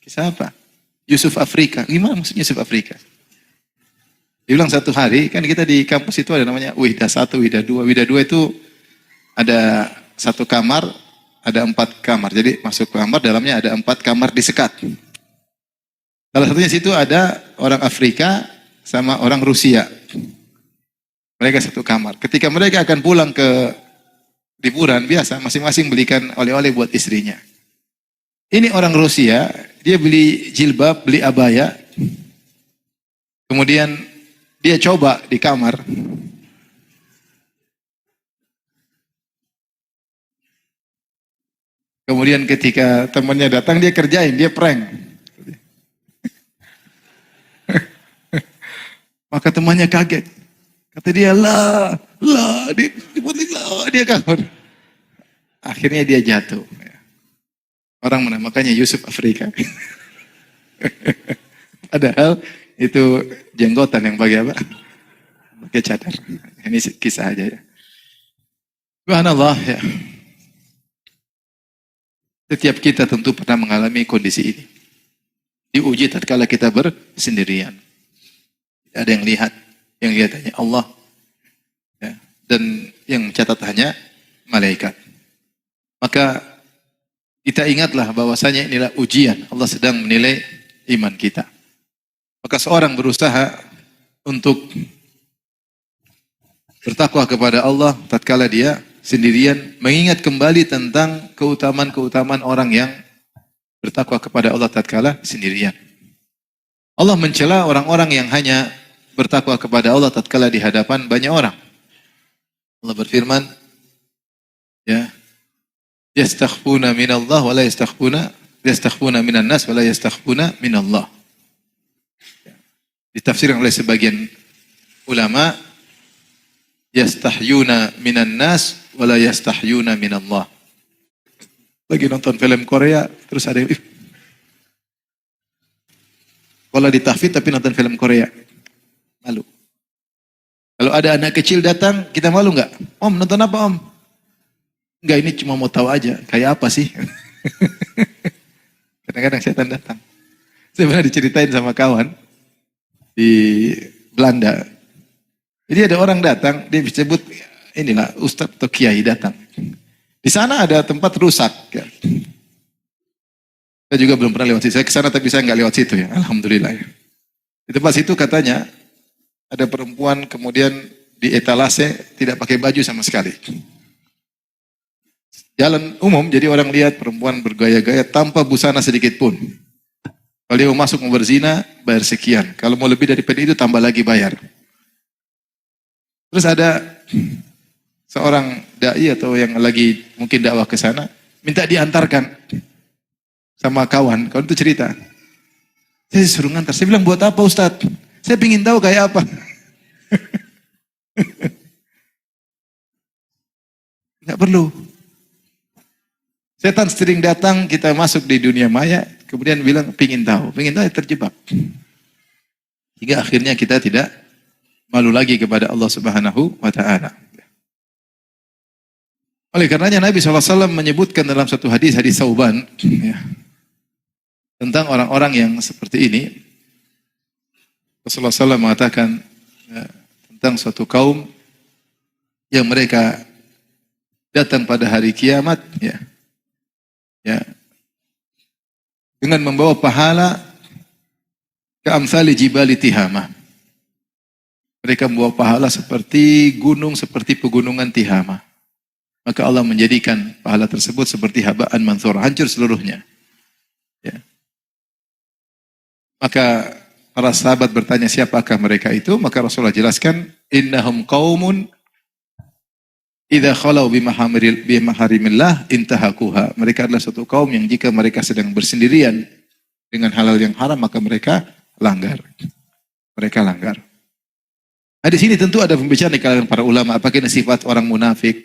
Kisah apa? Yusuf Afrika. Gimana maksudnya Yusuf Afrika? Dia bilang satu hari, kan kita di kampus itu ada namanya Wihda 1, Wihda 2. Wihda 2 itu ada satu kamar, ada 4 kamar. Jadi masuk kamar, dalamnya ada 4 kamar disekat. Salah satunya situ ada orang Afrika sama orang Rusia. Mereka satu kamar. Ketika mereka akan pulang ke liburan biasa, masing-masing belikan oleh-oleh buat istrinya. Ini orang Rusia, dia beli jilbab, beli abaya. Kemudian dia coba di kamar. Kemudian ketika temannya datang, dia kerjain, dia prank. Maka temannya kaget. Kata dia, dia kabur. Akhirnya dia jatuh. Orang menamakannya Yusuf Afrika. Padahal itu jenggotan yang pakai apa? Pakai cadar. Ini kisah aja ya. Subhanallah ya. Setiap kita tentu pernah mengalami kondisi ini. Diuji tatkala kita bersendirian. Tidak ada yang lihat. Yang lihat hanya Allah. Ya. Dan yang mencatat hanya malaikat. Maka kita ingatlah bahwasanya inilah ujian. Allah sedang menilai iman kita. Maka seorang berusaha untuk bertakwa kepada Allah tatkala dia sendirian, mengingat kembali tentang keutamaan-keutamaan orang yang bertakwa kepada Allah tatkala sendirian. Allah mencela orang-orang yang hanya bertakwa kepada Allah tatkala di hadapan banyak orang. Allah berfirman, ya, yastakhfuna minallah wa la yastakhfuna minan nas wa la yastakhfuna minallah. Ditafsirkan oleh sebagian ulama, yastahyuna minan nas wala yastahyuna minallah. Lagi nonton film Korea terus ada yang sekolah di tahfidz tapi nonton film Korea. Malu. Kalau ada anak kecil datang, kita malu nggak? Om, nonton apa om? Enggak, ini cuma mau tahu aja. Kayak apa sih? Kadang-kadang setan datang. Saya pernah diceritain sama kawan di Belanda. Jadi ada orang datang, dia disebut inilah Ustadz atau Kiai datang. Di sana ada tempat rusak. Saya juga belum pernah lewat situ. Saya ke sana tapi saya nggak lewat situ ya. Alhamdulillah ya. Di tempat situ katanya ada perempuan kemudian di etalase tidak pakai baju sama sekali. Jalan umum jadi orang lihat perempuan bergaya-gaya tanpa busana sedikit pun. Kalau dia mau masuk mau berzina bayar sekian. Kalau mau lebih daripada itu tambah lagi bayar. Terus ada seorang dai atau yang lagi mungkin dakwah ke sana minta diantarkan sama kawan. Kawan itu cerita. Saya suruh ngantar. Saya bilang buat apa Ustadz? Saya ingin tahu kayak apa. Nggak perlu. Setan sering datang, kita masuk di dunia maya, kemudian bilang pingin tahu terjebak. Hingga akhirnya kita tidak malu lagi kepada Allah Subhanahu wa Ta'ala. Oleh karenanya Nabi SAW menyebutkan dalam satu hadis Tsauban ya, tentang orang-orang yang seperti ini. Rasulullah SAW mengatakan ya, tentang suatu kaum yang mereka datang pada hari kiamat ya, dengan membawa pahala keamsali jibali Tihama. Mereka membawa pahala seperti gunung, seperti pegunungan Tihama. Maka Allah menjadikan pahala tersebut seperti habaan mansura, hancur seluruhnya. Ya. Maka para sahabat bertanya siapakah mereka itu? Maka Rasulullah jelaskan, innahum qaumun idza khalau bimaharimillah intahakuha. Mereka adalah suatu kaum yang jika mereka sedang bersendirian dengan halal yang haram maka mereka langgar. Mereka langgar. Nah, di sini tentu ada pembicaraan di kalangan para ulama apakah ini sifat orang munafik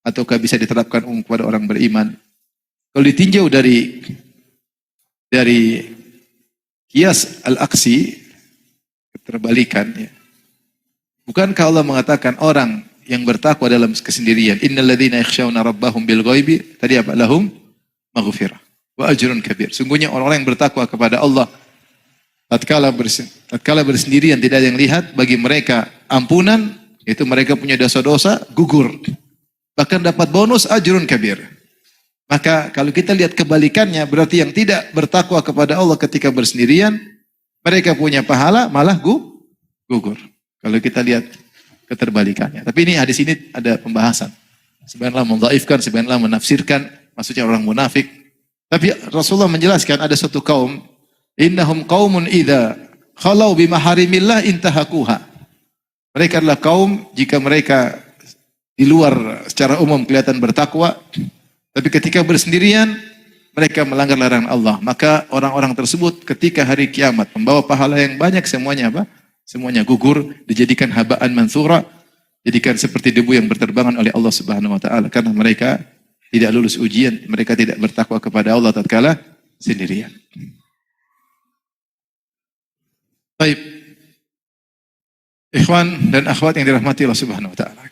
ataukah bisa diterapkan kepada orang beriman. Kalau ditinjau dari Qiyas al-Aqsi keterbalikan ya. Bukankah Allah mengatakan orang yang bertakwa dalam kesendirian, innalladzina yakhshawna rabbahum bil ghaibi, tadi apa? Lahum maghfirah wa ajrun kabir. Sungguhnya orang-orang yang bertakwa kepada Allah tatkala bersendirian tidak ada yang lihat, bagi mereka ampunan, itu mereka punya dosa-dosa gugur. Bahkan dapat bonus ajrun kabir. Maka kalau kita lihat kebalikannya, berarti yang tidak bertakwa kepada Allah ketika bersendirian, mereka punya pahala malah gugur. Kalau kita lihat keterbalikannya. Tapi ini hadis ini ada pembahasan. Sebenarnya mendhaifkan, sebenarnya menafsirkan, maksudnya orang munafik. Tapi Rasulullah menjelaskan ada suatu kaum, innahum qaumun idza khalau bimaharimillah intahakuha. Mereka adalah kaum jika mereka di luar secara umum kelihatan bertakwa, tapi ketika bersendirian mereka melanggar larangan Allah. Maka orang-orang tersebut ketika hari kiamat membawa pahala yang banyak, semuanya apa? Semuanya gugur, dijadikan habaan mansura, jadikan seperti debu yang berterbangan oleh Allah Subhanahu wa Ta'ala, karena mereka tidak lulus ujian, mereka tidak bertakwa kepada Allah tatkala sendirian. Baik, ikhwan dan akhwat yang dirahmati Allah Subhanahu wa Ta'ala.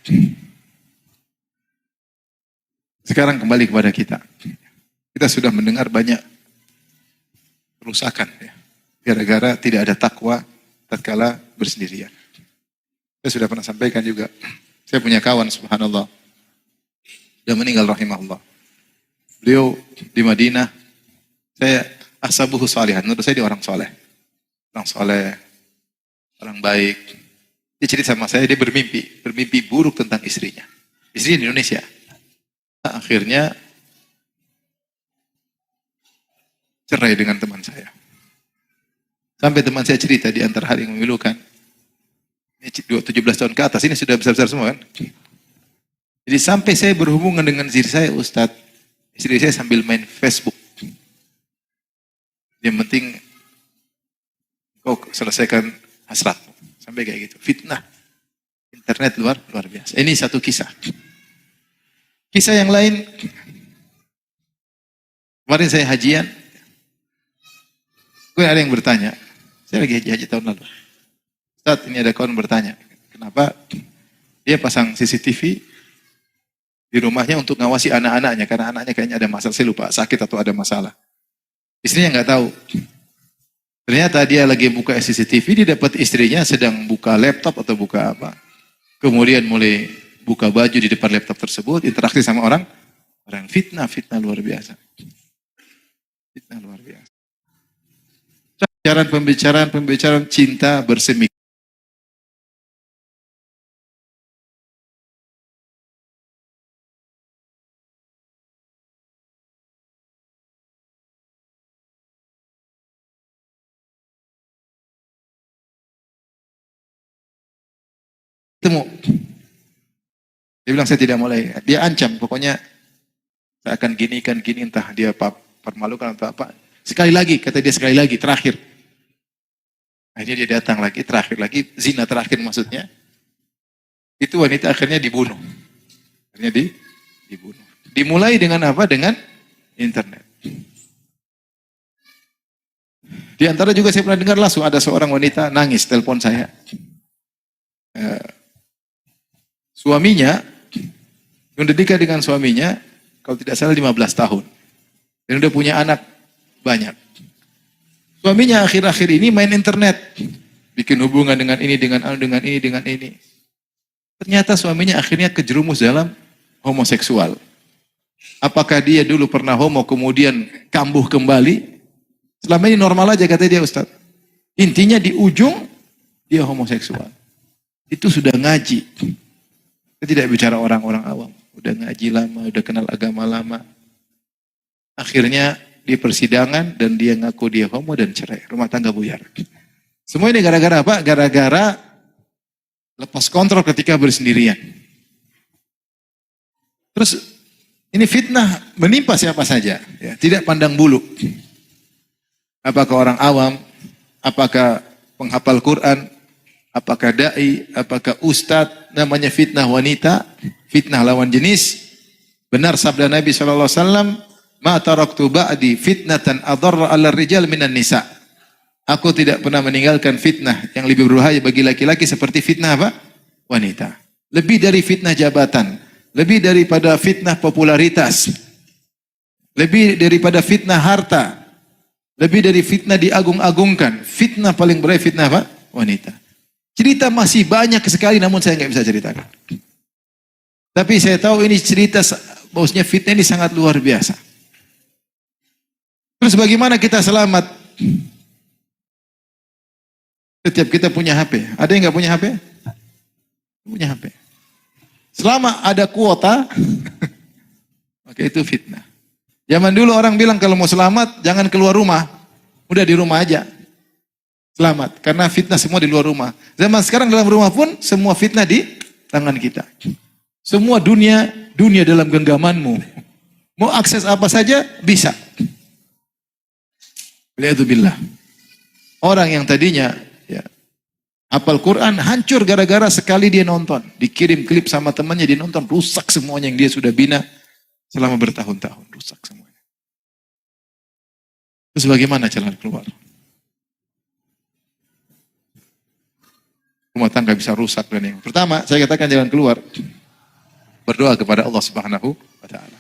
Sekarang kembali kepada kita. Kita sudah mendengar banyak kerusakan ya, gara-gara tidak ada takwa tatkala bersendirian. Saya sudah pernah sampaikan juga. Saya punya kawan subhanallah. Dia meninggal rahimahullah. Beliau di Madinah. Saya ahsabuhu salihan. Menurut saya dia orang soleh. Orang soleh. Orang baik. Dia cerita sama saya, dia bermimpi. Bermimpi buruk tentang istrinya. Istrinya di Indonesia. Nah, akhirnya cerai dengan teman saya. Sampai teman saya cerita di antara hal yang memilukan. Ini 17 tahun ke atas, ini sudah besar-besar semua kan. Jadi sampai saya berhubungan dengan istri saya, Ustadz. Istri saya sambil main Facebook. Yang penting kau selesaikan hasrat. Sampai kayak gitu. Fitnah. internet luar biasa. Ini satu kisah. Kisah yang lain, kemarin saya hajian, gue ada yang bertanya, saya lagi haji tahun lalu. Ustaz, ini ada kawan bertanya, kenapa dia pasang CCTV di rumahnya untuk ngawasi anak-anaknya, karena anaknya kayaknya ada masalah, saya lupa sakit atau ada masalah. Istrinya nggak tahu. Ternyata dia lagi buka CCTV, dia dapat istrinya sedang buka laptop atau buka apa. Kemudian mulai buka baju di depan laptop tersebut, interaksi sama orang fitnah luar biasa. Fitnah luar biasa. Pembicaraan cinta bersemi. Temu. Dia bilang saya tidak mulai. Dia ancam, pokoknya saya akan gini, entah dia permalukan atau apa. Sekali lagi, kata dia sekali lagi, terakhir. Akhirnya dia datang lagi, terakhir lagi, zina terakhir maksudnya. Itu wanita akhirnya dibunuh. Akhirnya dibunuh. Dimulai dengan apa? Dengan internet. Di antara juga saya pernah dengar langsung ada seorang wanita nangis, telepon saya. Suaminya, yang nikah dengan suaminya, kalau tidak salah 15 tahun. Dan udah punya anak banyak. Suaminya akhir-akhir ini main internet. Bikin hubungan dengan ini, dengan ini. Ternyata suaminya akhirnya kejerumus dalam homoseksual. Apakah dia dulu pernah homo, kemudian kambuh kembali? Selama ini normal aja kata dia, Ustaz. Intinya di ujung, dia homoseksual. Itu sudah ngaji. Kita tidak bicara orang-orang awam. Udah ngaji lama, udah kenal agama lama. Akhirnya di persidangan dan dia ngaku dia homo dan cerai. Rumah tangga buyar. Semua ini gara-gara apa? Gara-gara lepas kontrol ketika bersendirian. Terus ini fitnah menimpa siapa saja. Ya, tidak pandang bulu. Apakah orang awam, apakah penghafal Quran, apakah da'i, apakah ustadz, namanya fitnah wanita, fitnah lawan jenis. Benar sabda Nabi SAW, ma taraktu ba'di fitnatan adarra ala rijal minan nisa. Aku tidak pernah meninggalkan fitnah yang lebih berbahaya bagi laki-laki seperti fitnah apa? Wanita. Lebih dari fitnah jabatan, lebih daripada fitnah popularitas, lebih daripada fitnah harta, lebih dari fitnah diagung-agungkan. Fitnah paling berat fitnah apa? Wanita. Cerita masih banyak sekali namun saya nggak bisa ceritakan. Tapi saya tahu ini cerita bahwasanya fitnah ini sangat luar biasa. Terus bagaimana kita selamat? Setiap kita punya HP. Ada yang nggak punya HP? Punya HP. Selama ada kuota, maka itu fitnah. Zaman dulu orang bilang kalau mau selamat jangan keluar rumah. Udah di rumah aja. Selamat. Karena fitnah semua di luar rumah. Zaman sekarang dalam rumah pun semua fitnah di tangan kita. Semua dunia dalam genggamanmu. Mau akses apa saja bisa. Waliyadzubillah. Orang yang tadinya ya, hafal Quran hancur gara-gara sekali dia nonton. Dikirim klip sama temannya dia nonton. Rusak semuanya yang dia sudah bina. Selama bertahun-tahun rusak semuanya. Terus bagaimana jalan keluar? Rumah tangga bisa rusak dan yang pertama saya katakan jalan keluar berdoa kepada Allah Subhanahu wa taala.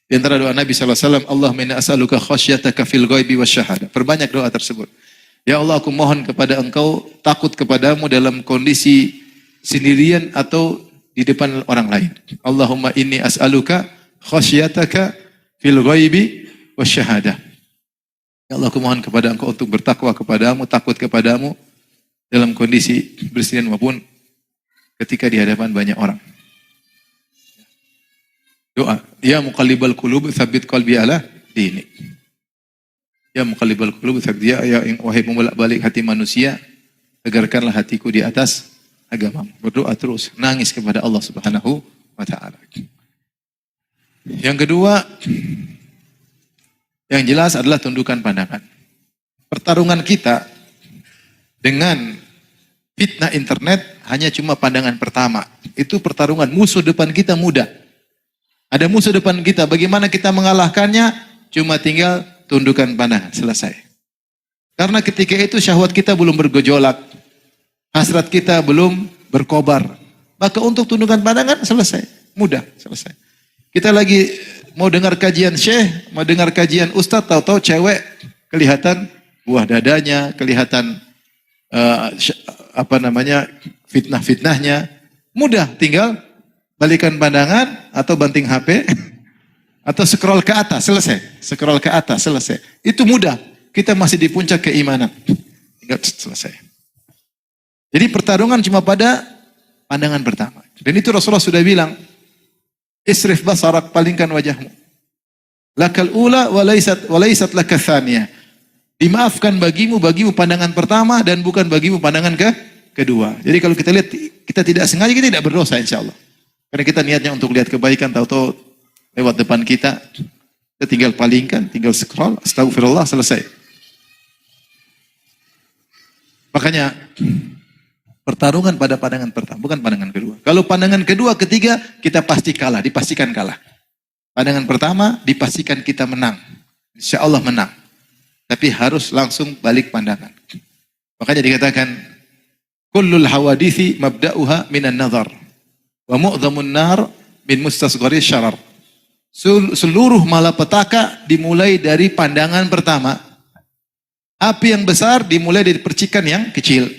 Di antara doa Nabi SAW, Allahumma inna as'aluka khasyataka fil ghaibi wasyahada. Perbanyak doa tersebut. Ya Allah, aku mohon kepada Engkau takut kepadamu dalam kondisi sendirian atau di depan orang lain. Allahumma inni as'aluka khasyataka fil ghaibi wasyahada. Ya Allah, aku mohon kepada Engkau untuk bertakwa kepadamu, takut kepadamu dalam kondisi bersendirian maupun ketika di hadapan banyak orang. Doa, ya muqallibal qulub tsabbit qalbi ala dinik. Ya muqallibal qulub tsabbit, ya wahai pembolak-balik hati manusia, tegarkanlah hatiku di atas agamamu. Berdoa terus, nangis kepada Allah Subhanahu wa taala. Yang kedua, yang jelas adalah tundukkan pandangan. Pertarungan kita dengan Fitnah internet hanya cuma pandangan pertama. Itu pertarungan musuh depan kita mudah. Ada musuh depan kita, bagaimana kita mengalahkannya? Cuma tinggal tundukkan pandangan, selesai. Karena ketika itu syahwat kita belum bergejolak, hasrat kita belum berkobar. Maka untuk tundukkan pandangan selesai, mudah, selesai. Kita lagi mau dengar kajian syekh, mau dengar kajian ustadz, tahu-tahu cewek kelihatan buah dadanya, kelihatan fitnah-fitnahnya. Mudah, tinggal balikan pandangan atau banting HP atau scroll ke atas, selesai. Scroll ke atas, selesai. Itu mudah. Kita masih di puncak keimanan. Tinggal selesai. Jadi pertarungan cuma pada pandangan pertama. Dan itu Rasulullah sudah bilang, isrif basarak, palingkan wajahmu. Lakal ula walaisat laka thaniyah. Dimaafkan bagimu pandangan pertama dan bukan bagimu pandangan kedua. Jadi kalau kita lihat, kita tidak sengaja, kita tidak berdosa insya Allah. Karena kita niatnya untuk lihat kebaikan, tahu-tahu lewat depan kita tinggal palingkan, tinggal scroll, astagfirullah, selesai. Makanya pertarungan pada pandangan pertama, bukan pandangan kedua. Kalau pandangan kedua, ketiga, kita pasti kalah, dipastikan kalah. Pandangan pertama, dipastikan kita menang. Insya Allah menang. Tapi harus langsung balik pandangan. Makanya dikatakan, kullul hawadithi mabda'uha minan nazar. Wa mu'dhamun nar min mustasghari syarar. Seluruh malapetaka dimulai dari pandangan pertama. Api yang besar dimulai dari percikan yang kecil.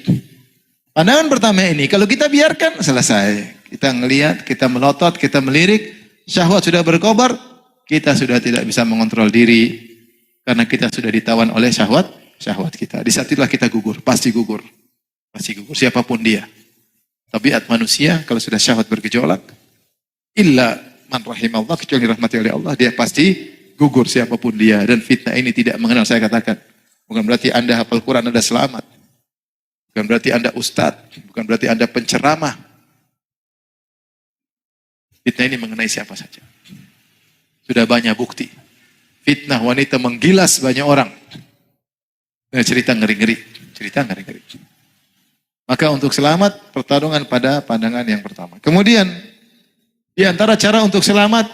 Pandangan pertama ini, kalau kita biarkan, selesai. Kita ngelihat, kita melotot, kita melirik, syahwat sudah berkobar, kita sudah tidak bisa mengontrol diri. Karena kita sudah ditawan oleh syahwat kita. Di saat itulah kita gugur, pasti gugur. Pasti gugur, siapapun dia. Tabiat manusia, kalau sudah syahwat bergejolak, illa man rahimallah, kecuali dirahmati oleh Allah, dia pasti gugur siapapun dia. Dan fitnah ini tidak mengenal, saya katakan. Bukan berarti Anda hafal Quran, Anda selamat. Bukan berarti Anda ustadz, bukan berarti Anda penceramah. Fitnah ini mengenai siapa saja. Sudah banyak bukti. Fitnah wanita menggilas banyak orang. Nah, cerita ngeri-ngeri. Maka untuk selamat, pertarungan pada pandangan yang pertama. Kemudian, di antara cara untuk selamat,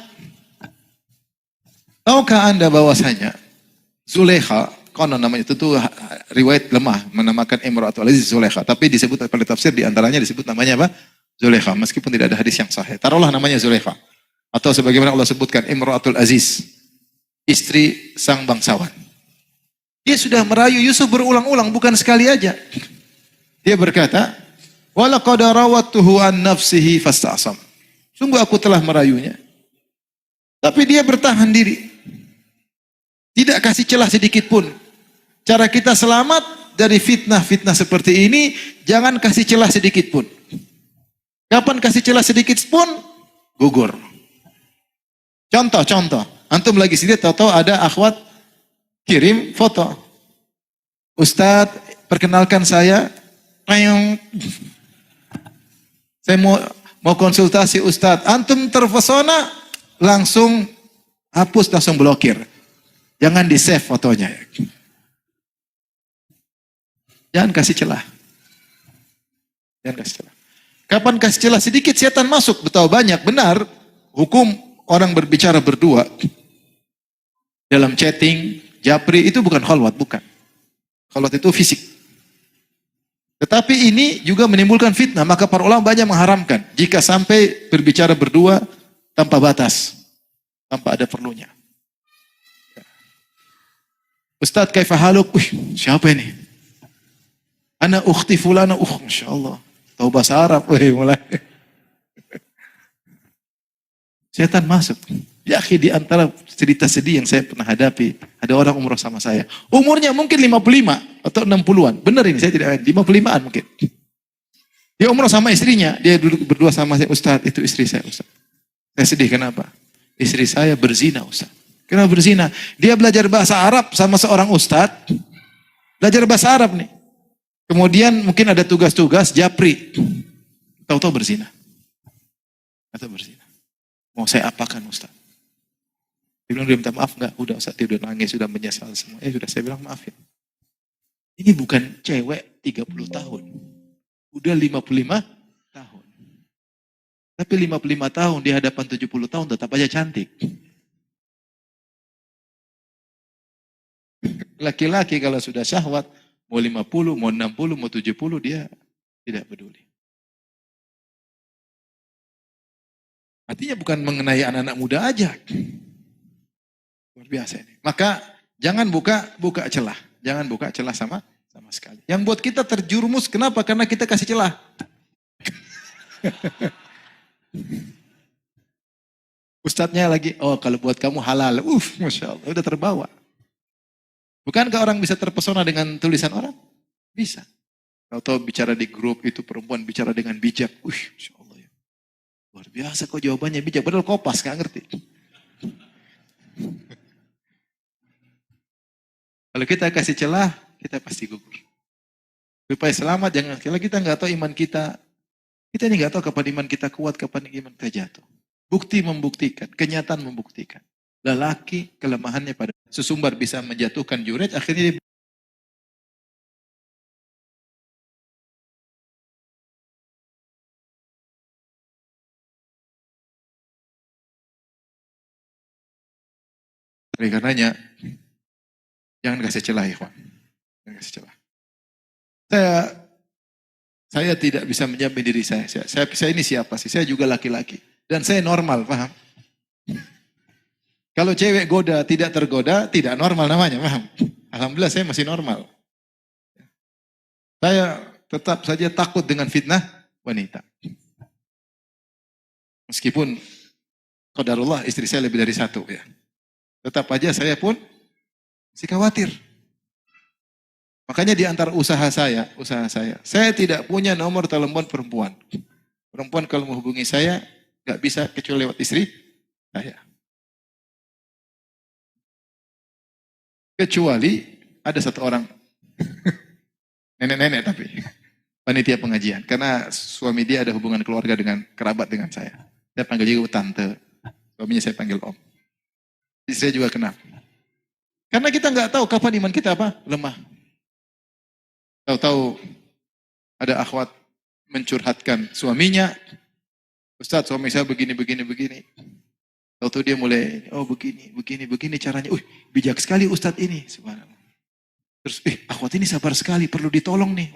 tahukah Anda bahwasanya Zulekha, konon namanya itu tuh riwayat lemah, menamakan Imratul Aziz Zulekha. Tapi disebut pada tafsir, di antaranya disebut namanya apa? Zulekha, meskipun tidak ada hadis yang sahih. Taruhlah namanya Zulekha. Atau sebagaimana Allah sebutkan, Imratul Aziz, istri sang bangsawan. Dia sudah merayu Yusuf berulang-ulang, bukan sekali aja. Dia berkata, walaqad rawattuhu an nafsihi fasta'sam. Sungguh aku telah merayunya. Tapi dia bertahan diri. Tidak kasih celah sedikit pun. Cara kita selamat dari fitnah-fitnah seperti ini, jangan kasih celah sedikit pun. Kapan kasih celah sedikit pun, gugur. Contoh. Antum lagi sendiri, tahu-tahu ada akhwat kirim foto. Ustadz, perkenalkan saya. Saya mau konsultasi Ustadz. Antum terpesona, langsung hapus, langsung blokir. Jangan di save fotonya. Jangan kasih celah. Kapan kasih celah sedikit, setan masuk. Betul banyak, benar. Hukum orang berbicara berdua dalam chatting, japri, itu bukan khalwat, bukan. Khalwat itu fisik. Tetapi ini juga menimbulkan fitnah, maka para ulama banyak mengharamkan jika sampai berbicara berdua tanpa batas, tanpa ada perlunya. Ustadz kaifa haluk? Siapa ini? Ana ukhti fulana, masyaallah. Tahu bahasa Arab, mulai. Setan masuk. Ya akhi, di antara cerita sedih yang saya pernah hadapi, ada orang umroh sama saya. Umurnya mungkin 55 atau 60-an. Benar ini, saya tidak 55-an mungkin. Dia umroh sama istrinya, dia duduk berdua sama saya, Ustadz, itu istri saya, Ustadz. Saya sedih, kenapa? Istri saya berzina, Ustadz. Kenapa berzina? Dia belajar bahasa Arab sama seorang Ustadz. Belajar bahasa Arab nih. Kemudian mungkin ada tugas-tugas japri. Tahu-tahu berzina. Atau berzina. Mau saya apakan Ustaz? Dia bilang, dia minta maaf enggak? Udah Ustaz, dia udah nangis, sudah menyesal semua. Sudah, saya bilang maaf ya. Ini bukan cewek 30 tahun. Udah 55 tahun. Tapi 55 tahun di hadapan 70 tahun tetap aja cantik. Laki-laki kalau sudah syahwat, mau 50, mau 60, mau 70, dia tidak peduli. Artinya bukan mengenai anak-anak muda aja. Luar biasa ini. Maka jangan buka celah. Jangan buka celah sama sekali. Yang buat kita terjerumus, kenapa? Karena kita kasih celah. Ustadznya lagi, oh kalau buat kamu halal. Masya Allah, udah terbawa. Bukankah orang bisa terpesona dengan tulisan orang? Bisa. Atau bicara di grup itu perempuan bicara dengan bijak. Masya Allah ya. Luar biasa kok jawabannya bijak. Padahal kopas, gak ngerti. Kalau kita kasih celah, kita pasti gugur. Supaya selamat, jangan. Kalau kita nggak tahu iman kita ini nggak tahu kapan iman kita kuat, kapan iman kita jatuh. Bukti membuktikan, kenyataan membuktikan. Lelaki kelemahannya pada sesumbar bisa menjatuhkan juret, akhirnya dia oleh karenanya jangan kasih celah, ikhwan. Jangan kasih celah. Saya tidak bisa menjamin diri saya. Saya ini siapa sih? Saya juga laki-laki. Dan saya normal, paham? Kalau cewek goda, tidak tergoda, tidak normal namanya, paham? Alhamdulillah saya masih normal. Saya tetap saja takut dengan fitnah wanita. Meskipun qadarullah istri saya lebih dari satu ya. Tetap aja saya pun masih khawatir. Makanya di antara usaha saya tidak punya nomor telepon perempuan. Perempuan kalau menghubungi saya, nggak bisa kecuali lewat istri saya. Kecuali ada satu orang, nenek-nenek tapi, panitia pengajian. Karena suami dia ada hubungan keluarga dengan kerabat dengan saya. Saya panggil juga tante, suaminya saya panggil om. Istri saya juga kenal. Karena kita nggak tahu kapan iman kita lemah. Tahu-tahu ada akhwat mencurhatkan suaminya, Ustadz suami saya begini. Tahu-tahu dia mulai, oh begini caranya. Bijak sekali Ustadz ini. Subhanallah. Terus, akhwat ini sabar sekali, perlu ditolong nih.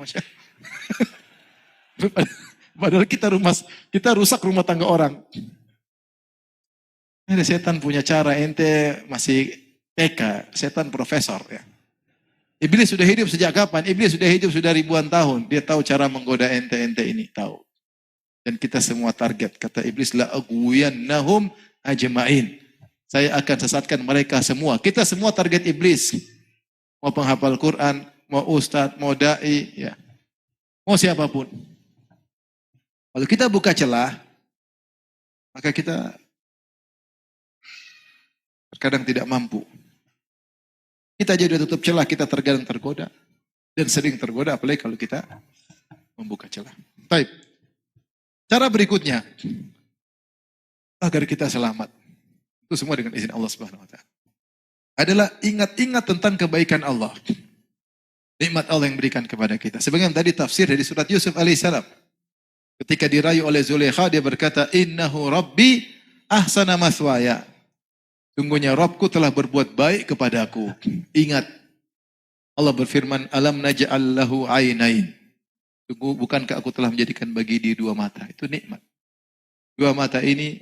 Padahal kita rusak rumah tangga orang. Ada setan punya cara, ente masih TK, setan profesor ya. Iblis sudah hidup sejak kapan? Iblis sudah hidup sudah ribuan tahun. Dia tahu cara menggoda ente ini, tahu. Dan kita semua target. Kata iblis, la aghwiyannahum ajma'in. Saya akan sesatkan mereka semua. Kita semua target iblis. Mau penghafal Quran, mau ustadz, mau dai, ya. Mau siapapun. Kalau kita buka celah, maka kita terkadang tidak mampu. Kita aja udah tutup celah, kita terkadang tergoda. Dan sering tergoda, apalagi kalau kita membuka celah. Baik. Cara berikutnya, agar kita selamat. Itu semua dengan izin Allah Subhanahu wa Ta'ala. Adalah ingat-ingat tentang kebaikan Allah. Nikmat Allah yang berikan kepada kita. Sebagaimana tadi tafsir dari surat Yusuf alaihissalam. Ketika dirayu oleh Zulaikha, dia berkata, Innahu Rabbi ahsana maswaya. Sungguhnya Rabbku telah berbuat baik kepadaku. Ingat, Allah berfirman, Alam naj'al lahu ainain. Sungguh, bukankah aku telah menjadikan bagi dia dua mata? Itu nikmat. Dua mata ini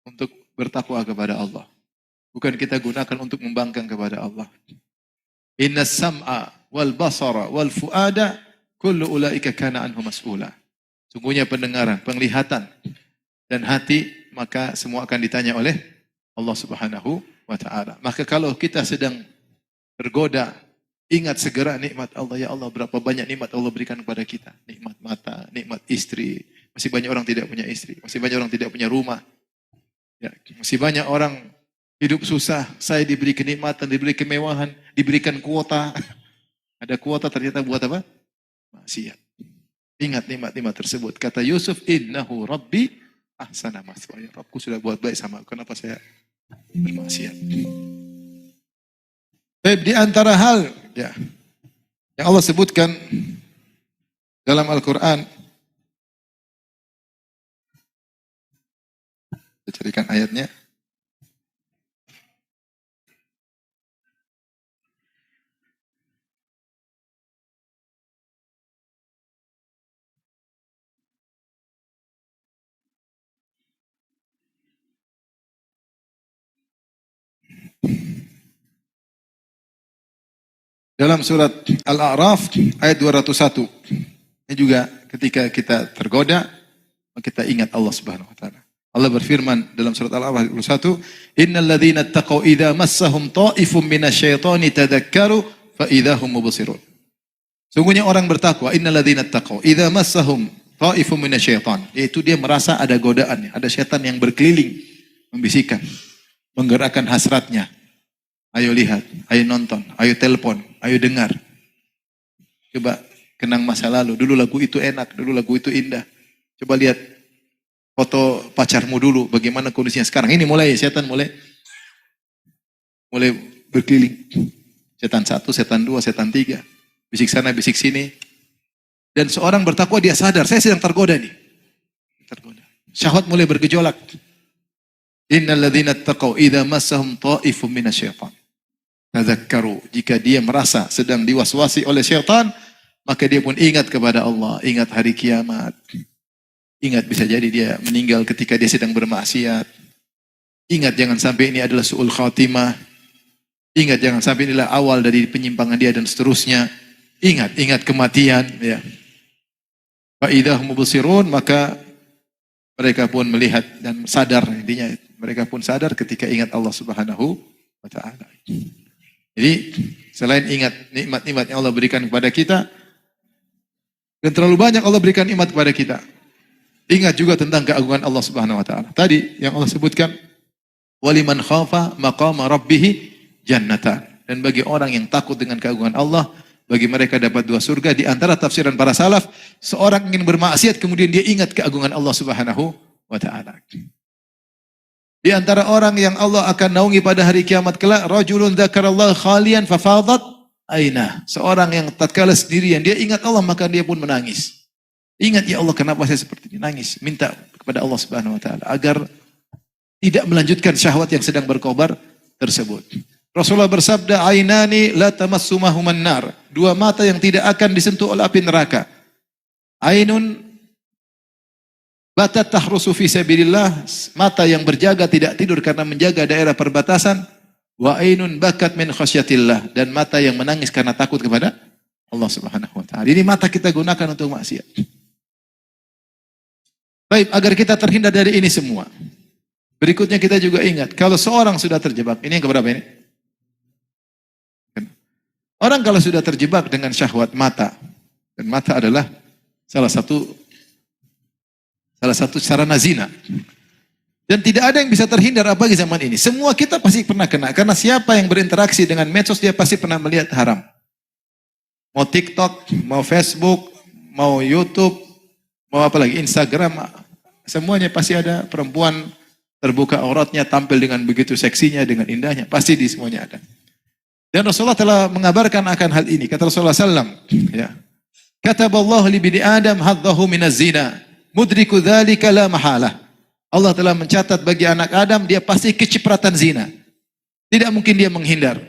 untuk bertakwa kepada Allah. Bukan kita gunakan untuk membangkang kepada Allah. Inna sam'a wal basara wal fuada kullu ulaika kana anhu mas'ula. Sungguhnya pendengaran, penglihatan, dan hati, maka semua akan ditanya oleh Allah Subhanahu wa Ta'ala. Maka kalau kita sedang tergoda, ingat segera nikmat Allah. Ya Allah, berapa banyak nikmat Allah berikan kepada kita. Nikmat mata, nikmat istri. Masih banyak orang tidak punya istri. Masih banyak orang tidak punya rumah. Ya, masih banyak orang hidup susah. Saya diberi kenikmatan, diberi kemewahan, diberikan kuota. Ada kuota ternyata buat apa? Maksiat. Ingat nikmat-nikmat tersebut. Kata Yusuf, Innahu Rabbi ahsana maswaya. Rabbku sudah buat baik sama aku. Kenapa saya bermaksiat? Baik, di antara hal ya, yang Allah sebutkan Dalam Al-Quran, saya carikan ayatnya. Dalam surat Al-A'raf ayat 201. Ini juga ketika kita tergoda, kita ingat Allah Subhanahu wa taala. Allah berfirman dalam surat Al-A'raf ayat 201, "Innal ladzina taqaw idza massahum ta'ifun minasyaitani tadhakkaru fa idza hum mubsirun." Sungguhnya orang bertakwa, innal ladzina taqaw idza massahum ta'ifun minasyaitan, yaitu dia merasa ada godaan, ada setan yang berkeliling, membisikkan, menggerakkan hasratnya. Ayo lihat, ayo nonton, ayo telepon, ayo dengar. Coba kenang masa lalu, dulu lagu itu enak, dulu lagu itu indah. Coba lihat foto pacarmu dulu, bagaimana kondisinya sekarang. Ini mulai setan mulai berkeliling. Setan 1, setan 2, setan 3. Bisik sana, bisik sini. Dan seorang bertakwa dia sadar, saya sedang tergoda nih. Tergoda. Syahwat mulai bergejolak. Innal ladzina taqaw idza massahum ta'ifun minasyaitan tadzakkaru, jika dia merasa sedang diwaswasi oleh syaitan, maka dia pun ingat kepada Allah, ingat hari kiamat. Ingat bisa jadi dia meninggal ketika dia sedang bermaksiat. Ingat jangan sampai ini adalah su'ul khatimah. Ingat jangan sampai inilah awal dari penyimpangan dia dan seterusnya. Ingat kematian, ya. Fa idza hum mubsirun, maka mereka pun melihat dan sadar, intinya mereka pun sadar ketika ingat Allah Subhanahu wa taala. Jadi selain ingat nikmat-nikmat yang Allah berikan kepada kita, dan terlalu banyak Allah berikan nikmat kepada kita, ingat juga tentang keagungan Allah Subhanahu wa taala. Tadi yang Allah sebutkan, waliman khafa maqama rabbih jannatan. Dan bagi orang yang takut dengan keagungan Allah, bagi mereka dapat 2 surga. Di antara tafsiran para salaf, seorang ingin bermaksiat kemudian dia ingat keagungan Allah Subhanahu wa taala. Di antara orang yang Allah akan naungi pada hari kiamat kelak, rajulun dzakarallaha khalian fafadat aina. Seorang yang tatkala sendirian dia ingat Allah maka dia pun menangis. Ingat, ya Allah, kenapa saya seperti ini? Nangis, minta kepada Allah Subhanahu wa taala agar tidak melanjutkan syahwat yang sedang berkobar tersebut. Rasulullah bersabda, ainani la tamassumahuman nar. 2 mata yang tidak akan disentuh oleh api neraka. Ainun batat tahrusu fi sabilillah, mata yang berjaga tidak tidur karena menjaga daerah perbatasan. Wa ainun bakat min khasyatillah, dan mata yang menangis karena takut kepada Allah Subhanahu wa taala. Ini mata kita gunakan untuk maksiat. Baik, agar kita terhindar dari ini semua. Berikutnya kita juga ingat, kalau seorang sudah terjebak, ini yang keberapa ini? Orang kalau sudah terjebak dengan syahwat mata, dan mata adalah salah satu sarana zina. Dan tidak ada yang bisa terhindar apalagi zaman ini. Semua kita pasti pernah kena. Karena siapa yang berinteraksi dengan medsos, dia pasti pernah melihat haram. Mau TikTok, mau Facebook, mau YouTube, mau apa lagi, Instagram. Semuanya pasti ada perempuan terbuka auratnya, tampil dengan begitu seksinya, dengan indahnya. Pasti di semuanya ada. Dan Rasulullah telah mengabarkan akan hal ini. Kata Rasulullah SAW, ya, kataballahu li bini Adam haddahu minaz zina. Mudriku dzalika la mahalah. Allah telah mencatat bagi anak Adam, dia pasti kecipratan zina. Tidak mungkin dia menghindar.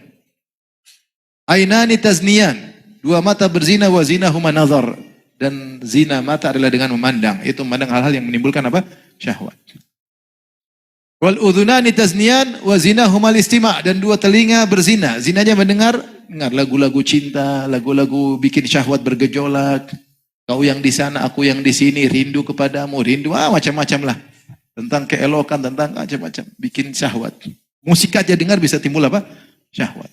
Ainani tazniyan, 2 mata berzina, wa zinahuma nazar. Dan zina mata adalah dengan memandang. Itu memandang hal-hal yang menimbulkan apa? Syahwat. Wal udhunani tazniyan, wa zinahuma istima'. Dan 2 telinga berzina. Zinanya mendengar lagu-lagu cinta, lagu-lagu bikin syahwat bergejolak. Kau yang di sana, aku yang di sini, rindu kepadamu, rindu, macam-macam lah. Tentang keelokan, tentang macam-macam. Bikin syahwat. Musik aja dengar bisa timbul apa? Syahwat.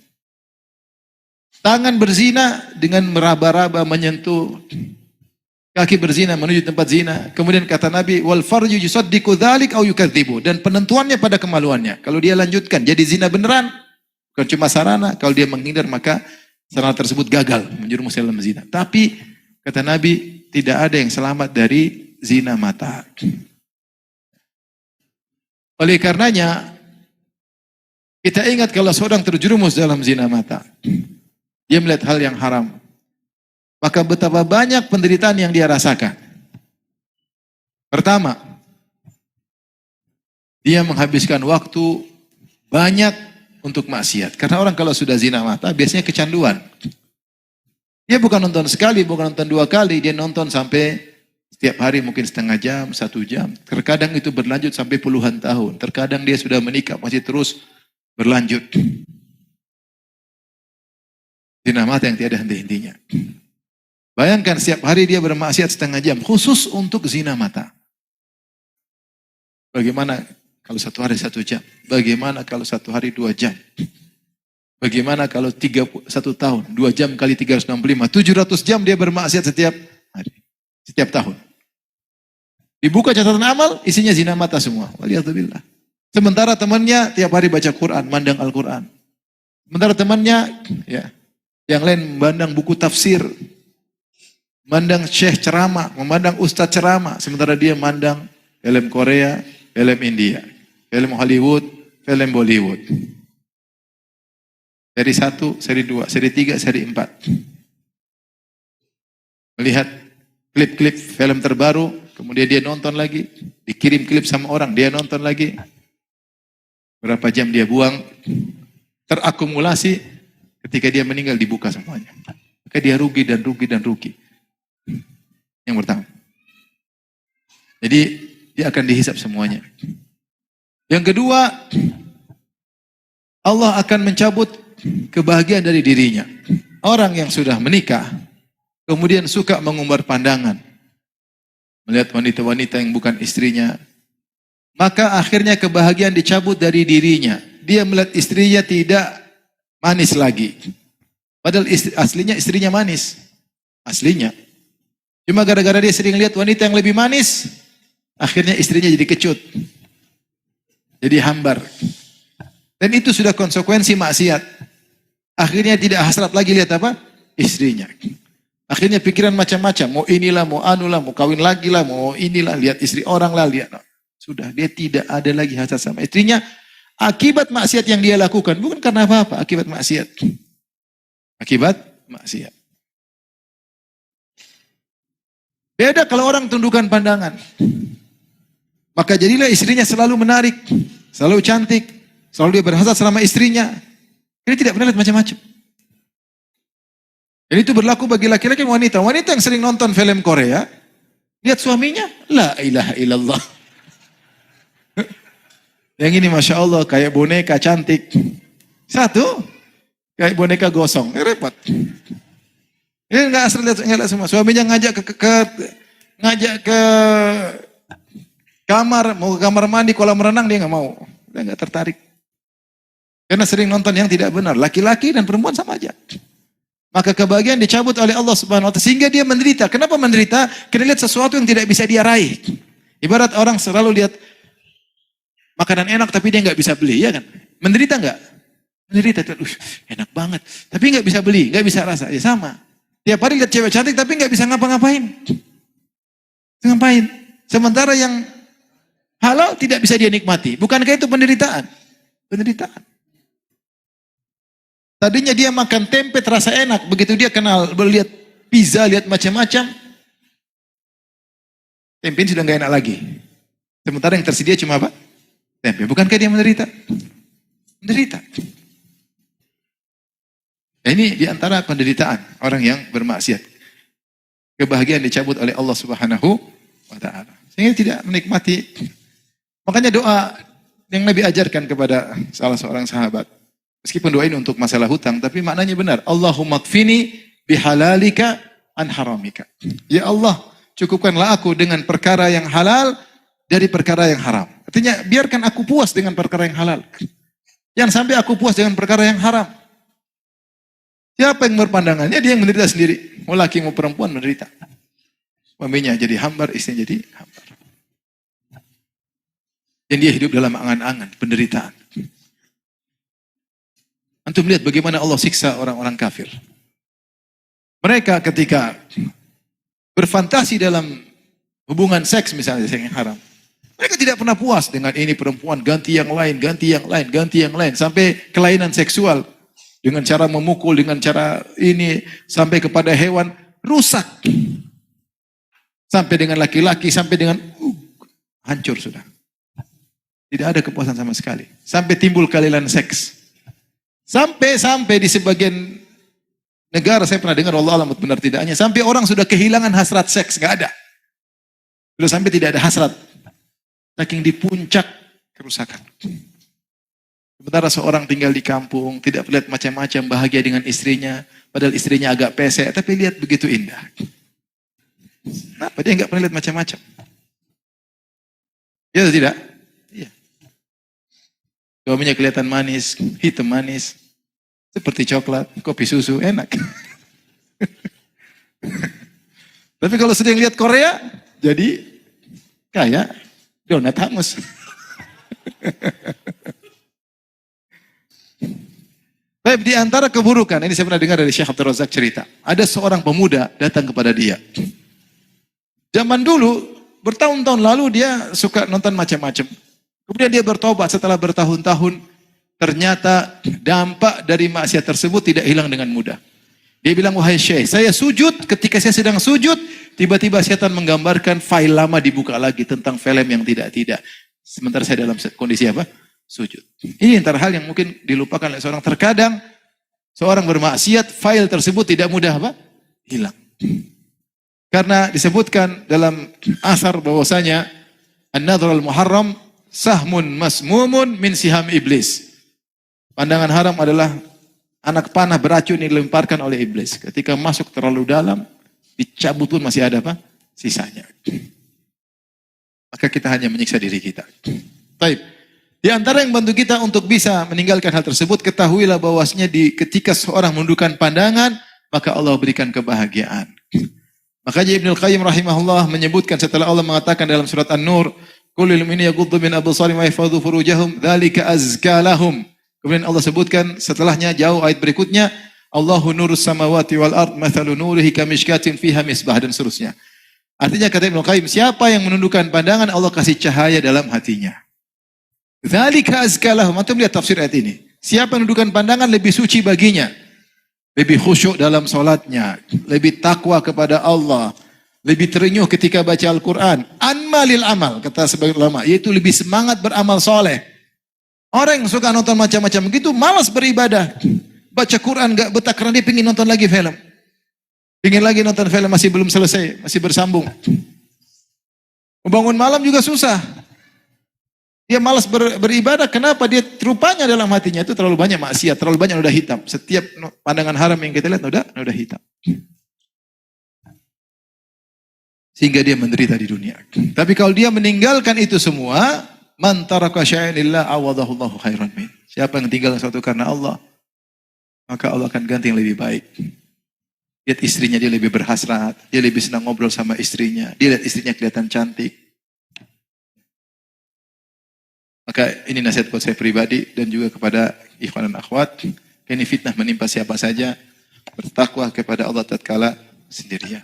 Tangan berzina dengan meraba-raba, menyentuh. Kaki berzina menuju tempat zina. Kemudian kata Nabi, wal farju yusaddiqu dzalik au yukadzibu. Dan penentuannya pada kemaluannya. Kalau dia lanjutkan jadi zina beneran, bukan cuma sarana. Kalau dia menghindar maka sarana tersebut gagal menjerumus dalam zina. Tapi kata Nabi, tidak ada yang selamat dari zina mata. Oleh karenanya, kita ingat kalau seorang terjerumus dalam zina mata, dia melihat hal yang haram, maka betapa banyak penderitaan yang dia rasakan. Pertama, dia menghabiskan waktu banyak untuk maksiat. Karena orang kalau sudah zina mata biasanya kecanduan. Dia bukan nonton sekali, bukan nonton 2 kali, dia nonton sampai setiap hari mungkin setengah jam, 1 jam. Terkadang itu berlanjut sampai puluhan tahun. Terkadang dia sudah menikah masih terus berlanjut. Zina mata yang tiada henti-hentinya. Bayangkan setiap hari dia bermaksiat setengah jam khusus untuk zina mata. Bagaimana kalau 1 hari 1 jam? Bagaimana kalau 1 hari 2 jam? Bagaimana kalau 1 tahun, 2 jam kali 365, 700 jam dia bermaksiat setiap hari, setiap tahun. Dibuka catatan amal, isinya zina mata semua. Waliyadzubillah. Sementara temannya tiap hari baca Quran, mandang Al-Quran. Sementara temannya, ya, yang lain memandang buku tafsir, memandang syekh ceramah, memandang ustadz ceramah. Sementara dia memandang film Korea, film India, film Hollywood, film Bollywood. Seri 1, seri 2, seri 3, seri 4. Melihat klip-klip film terbaru, kemudian dia nonton lagi, dikirim klip sama orang, dia nonton lagi. Berapa jam dia buang, terakumulasi, ketika dia meninggal dibuka semuanya. Maka dia rugi dan rugi dan rugi. Yang pertama. Jadi dia akan dihisap semuanya. Yang kedua, Allah akan mencabut kebahagiaan dari dirinya. Orang yang sudah menikah, kemudian suka mengumbar pandangan, melihat wanita-wanita yang bukan istrinya, maka akhirnya kebahagiaan dicabut dari dirinya. Dia melihat istrinya tidak manis lagi. Padahal aslinya istrinya manis. Aslinya. Cuma gara-gara dia sering lihat wanita yang lebih manis, akhirnya istrinya jadi kecut. Jadi hambar. Dan itu sudah konsekuensi maksiat. Akhirnya tidak hasrat lagi lihat apa? Istrinya. Akhirnya pikiran macam-macam. Mau inilah, mau anulah, mau kawin lagi lah, mau inilah, lihat istri orang lah, lihat. Sudah, dia tidak ada lagi hasrat sama istrinya. Akibat maksiat yang dia lakukan. Bukan karena apa-apa, akibat maksiat. Akibat maksiat. Beda kalau orang tundukkan pandangan. Maka jadilah istrinya selalu menarik, selalu cantik, selalu dia berhasrat selama istrinya. Dia tidak pernah lihat macam-macam. Dan itu berlaku bagi laki-laki dan wanita. Wanita yang sering nonton film Korea, lihat suaminya, la ilaha illallah. Yang ini Masya Allah, kayak boneka cantik. Satu, kayak boneka gosong. Repot. Ini enggak asal lihat semua. Suaminya ngajak ke kamar, mau ke kamar mandi, kolam renang, dia nggak mau. Dia nggak tertarik. Karena sering nonton yang tidak benar. Laki-laki dan perempuan sama aja. Maka kebahagiaan dicabut oleh Allah Subhanahu wa Ta'ala. Sehingga dia menderita. Kenapa menderita? Karena lihat sesuatu yang tidak bisa dia raih. Ibarat orang selalu lihat makanan enak tapi dia nggak bisa beli. Ya kan? Menderita nggak? Menderita. Enak banget. Tapi nggak bisa beli. Nggak bisa rasa. Ya sama. Tiap hari lihat cewek cantik tapi nggak bisa ngapa-ngapain. Ngapain? Sementara yang halal tidak bisa dia nikmati. Bukankah itu penderitaan? Penderitaan. Tadinya dia makan tempe terasa enak, begitu dia kenal, lihat pizza, lihat macam-macam, tempe sudah nggak enak lagi. Sementara yang tersedia cuma apa? Tempe. Bukankah dia menderita? Menderita. Nah, ini diantara penderitaan orang yang bermaksiat. Kebahagiaan dicabut oleh Allah Subhanahu wa Ta'ala. Sehingga tidak menikmati. Makanya doa yang Nabi ajarkan kepada salah seorang sahabat. Meskipun doa ini untuk masalah hutang, tapi maknanya benar. Allahumma kfini bihalalika an haramika. Ya Allah, cukupkanlah aku dengan perkara yang halal dari perkara yang haram. Artinya, biarkan aku puas dengan perkara yang halal. Jangan sampai aku puas dengan perkara yang haram. Siapa yang berpandangannya? Dia yang menderita sendiri. Mau laki mau perempuan menderita. Suaminya jadi hambar, istrinya jadi hambar. Dan dia hidup dalam angan-angan, penderitaan. Antum lihat bagaimana Allah siksa orang-orang kafir. Mereka ketika berfantasi dalam hubungan seks misalnya, seks yang haram. Mereka tidak pernah puas dengan ini perempuan, ganti yang lain, ganti yang lain, ganti yang lain. Sampai kelainan seksual. Dengan cara memukul, dengan cara ini, sampai kepada hewan. rusak. Sampai dengan laki-laki, sampai dengan hancur sudah. Tidak ada kepuasan sama sekali. Sampai timbul kehalilan seks. Sampai di sebagian negara saya pernah dengar, Allah alam benar tidaknya, sampai orang sudah kehilangan hasrat seks, nggak ada. Sudah sampai tidak ada hasrat. Saking di puncak kerusakan. Sementara seorang tinggal di kampung, tidak melihat macam-macam, bahagia dengan istrinya, padahal istrinya agak pesek, tapi lihat begitu indah. Kenapa dia nggak pernah lihat macam-macam? Ya atau tidak? Iya. Suaminya kelihatan manis, hitam manis, seperti coklat, kopi susu, enak. Tapi kalau sedang lihat Korea, jadi kayak donat hangus. Baik, di antara keburukan, ini saya pernah dengar dari Syekh Abdul Razak cerita. Ada seorang pemuda datang kepada dia. Zaman dulu, bertahun-tahun lalu dia suka nonton macam-macam. Kemudian dia bertobat setelah bertahun-tahun. Ternyata dampak dari maksiat tersebut tidak hilang dengan mudah. Dia bilang, wahai Syekh, saya sujud, ketika saya sedang sujud, tiba-tiba setan menggambarkan file lama dibuka lagi tentang film yang tidak-tidak. Sementara saya dalam kondisi apa? Sujud. Ini antara hal yang mungkin dilupakan oleh seorang. Terkadang seorang bermaksiat, file tersebut tidak mudah apa? Hilang. Karena disebutkan dalam asar bahwasanya an-nadhar al-muharram sahmun masmumun min siham iblis. Pandangan haram adalah anak panah beracun yang dilemparkan oleh iblis. Ketika masuk terlalu dalam, dicabut pun masih ada apa? Sisanya. Maka kita hanya menyiksa diri kita. Baik. Di antara yang bantu kita untuk bisa meninggalkan hal tersebut, ketahuilah bahwasanya ketika seorang menundukkan pandangan, maka Allah berikan kebahagiaan. Makanya Ibnu Qayyim rahimahullah menyebutkan setelah Allah mengatakan dalam surat An-Nur, "Qul lil mu'minina yaghuddu min absarihim wa yahfadhu furujahum, dzalika azka lahum." Kemudian Allah sebutkan setelahnya jauh ayat berikutnya, "Allahu nurus samawati wal ard, mathalu nurihi kamishkatin fiha misbah," dan seterusnya. Artinya kata Ibnu Qayyim, siapa yang menundukkan pandangan, Allah kasih cahaya dalam hatinya. Dzalika azka lahum. Antum lihat tafsir ayat ini. Siapa yang menundukkan pandangan lebih suci baginya. Lebih khusyuk dalam solatnya, lebih takwa kepada Allah, lebih terenyuh ketika baca Al-Quran. Anmalil amal, kata sebagian ulama, yaitu lebih semangat beramal soleh. Orang yang suka nonton macam-macam begitu, malas beribadah. Baca Quran gak betah karena dia ingin nonton lagi film. Ingin lagi nonton film, masih belum selesai, masih bersambung. Membangun malam juga susah. Dia malas beribadah, kenapa? Dia rupanya dalam hatinya itu terlalu banyak maksiat, terlalu banyak noda hitam. Setiap pandangan haram yang kita lihat noda hitam. Sehingga dia menderita di dunia. Tapi kalau dia meninggalkan itu semua, man taraka syai'an lillah awadahullahu khairan min. Siapa yang tinggal sesuatu karena Allah, maka Allah akan ganti yang lebih baik. Lihat istrinya, dia lebih berhasrat, dia lebih senang ngobrol sama istrinya, dia lihat istrinya kelihatan cantik. Maka ini nasihat buat saya pribadi dan juga kepada ikhwan dan akhwat. Ini fitnah menimpa siapa saja. Bertakwa kepada Allah tatkala sendirian.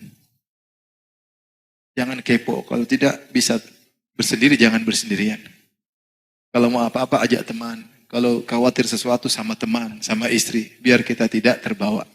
Jangan kepo. Kalau tidak bisa bersendiri, jangan bersendirian. Kalau mau apa-apa ajak teman. Kalau khawatir sesuatu sama teman, sama istri. Biar kita tidak terbawa.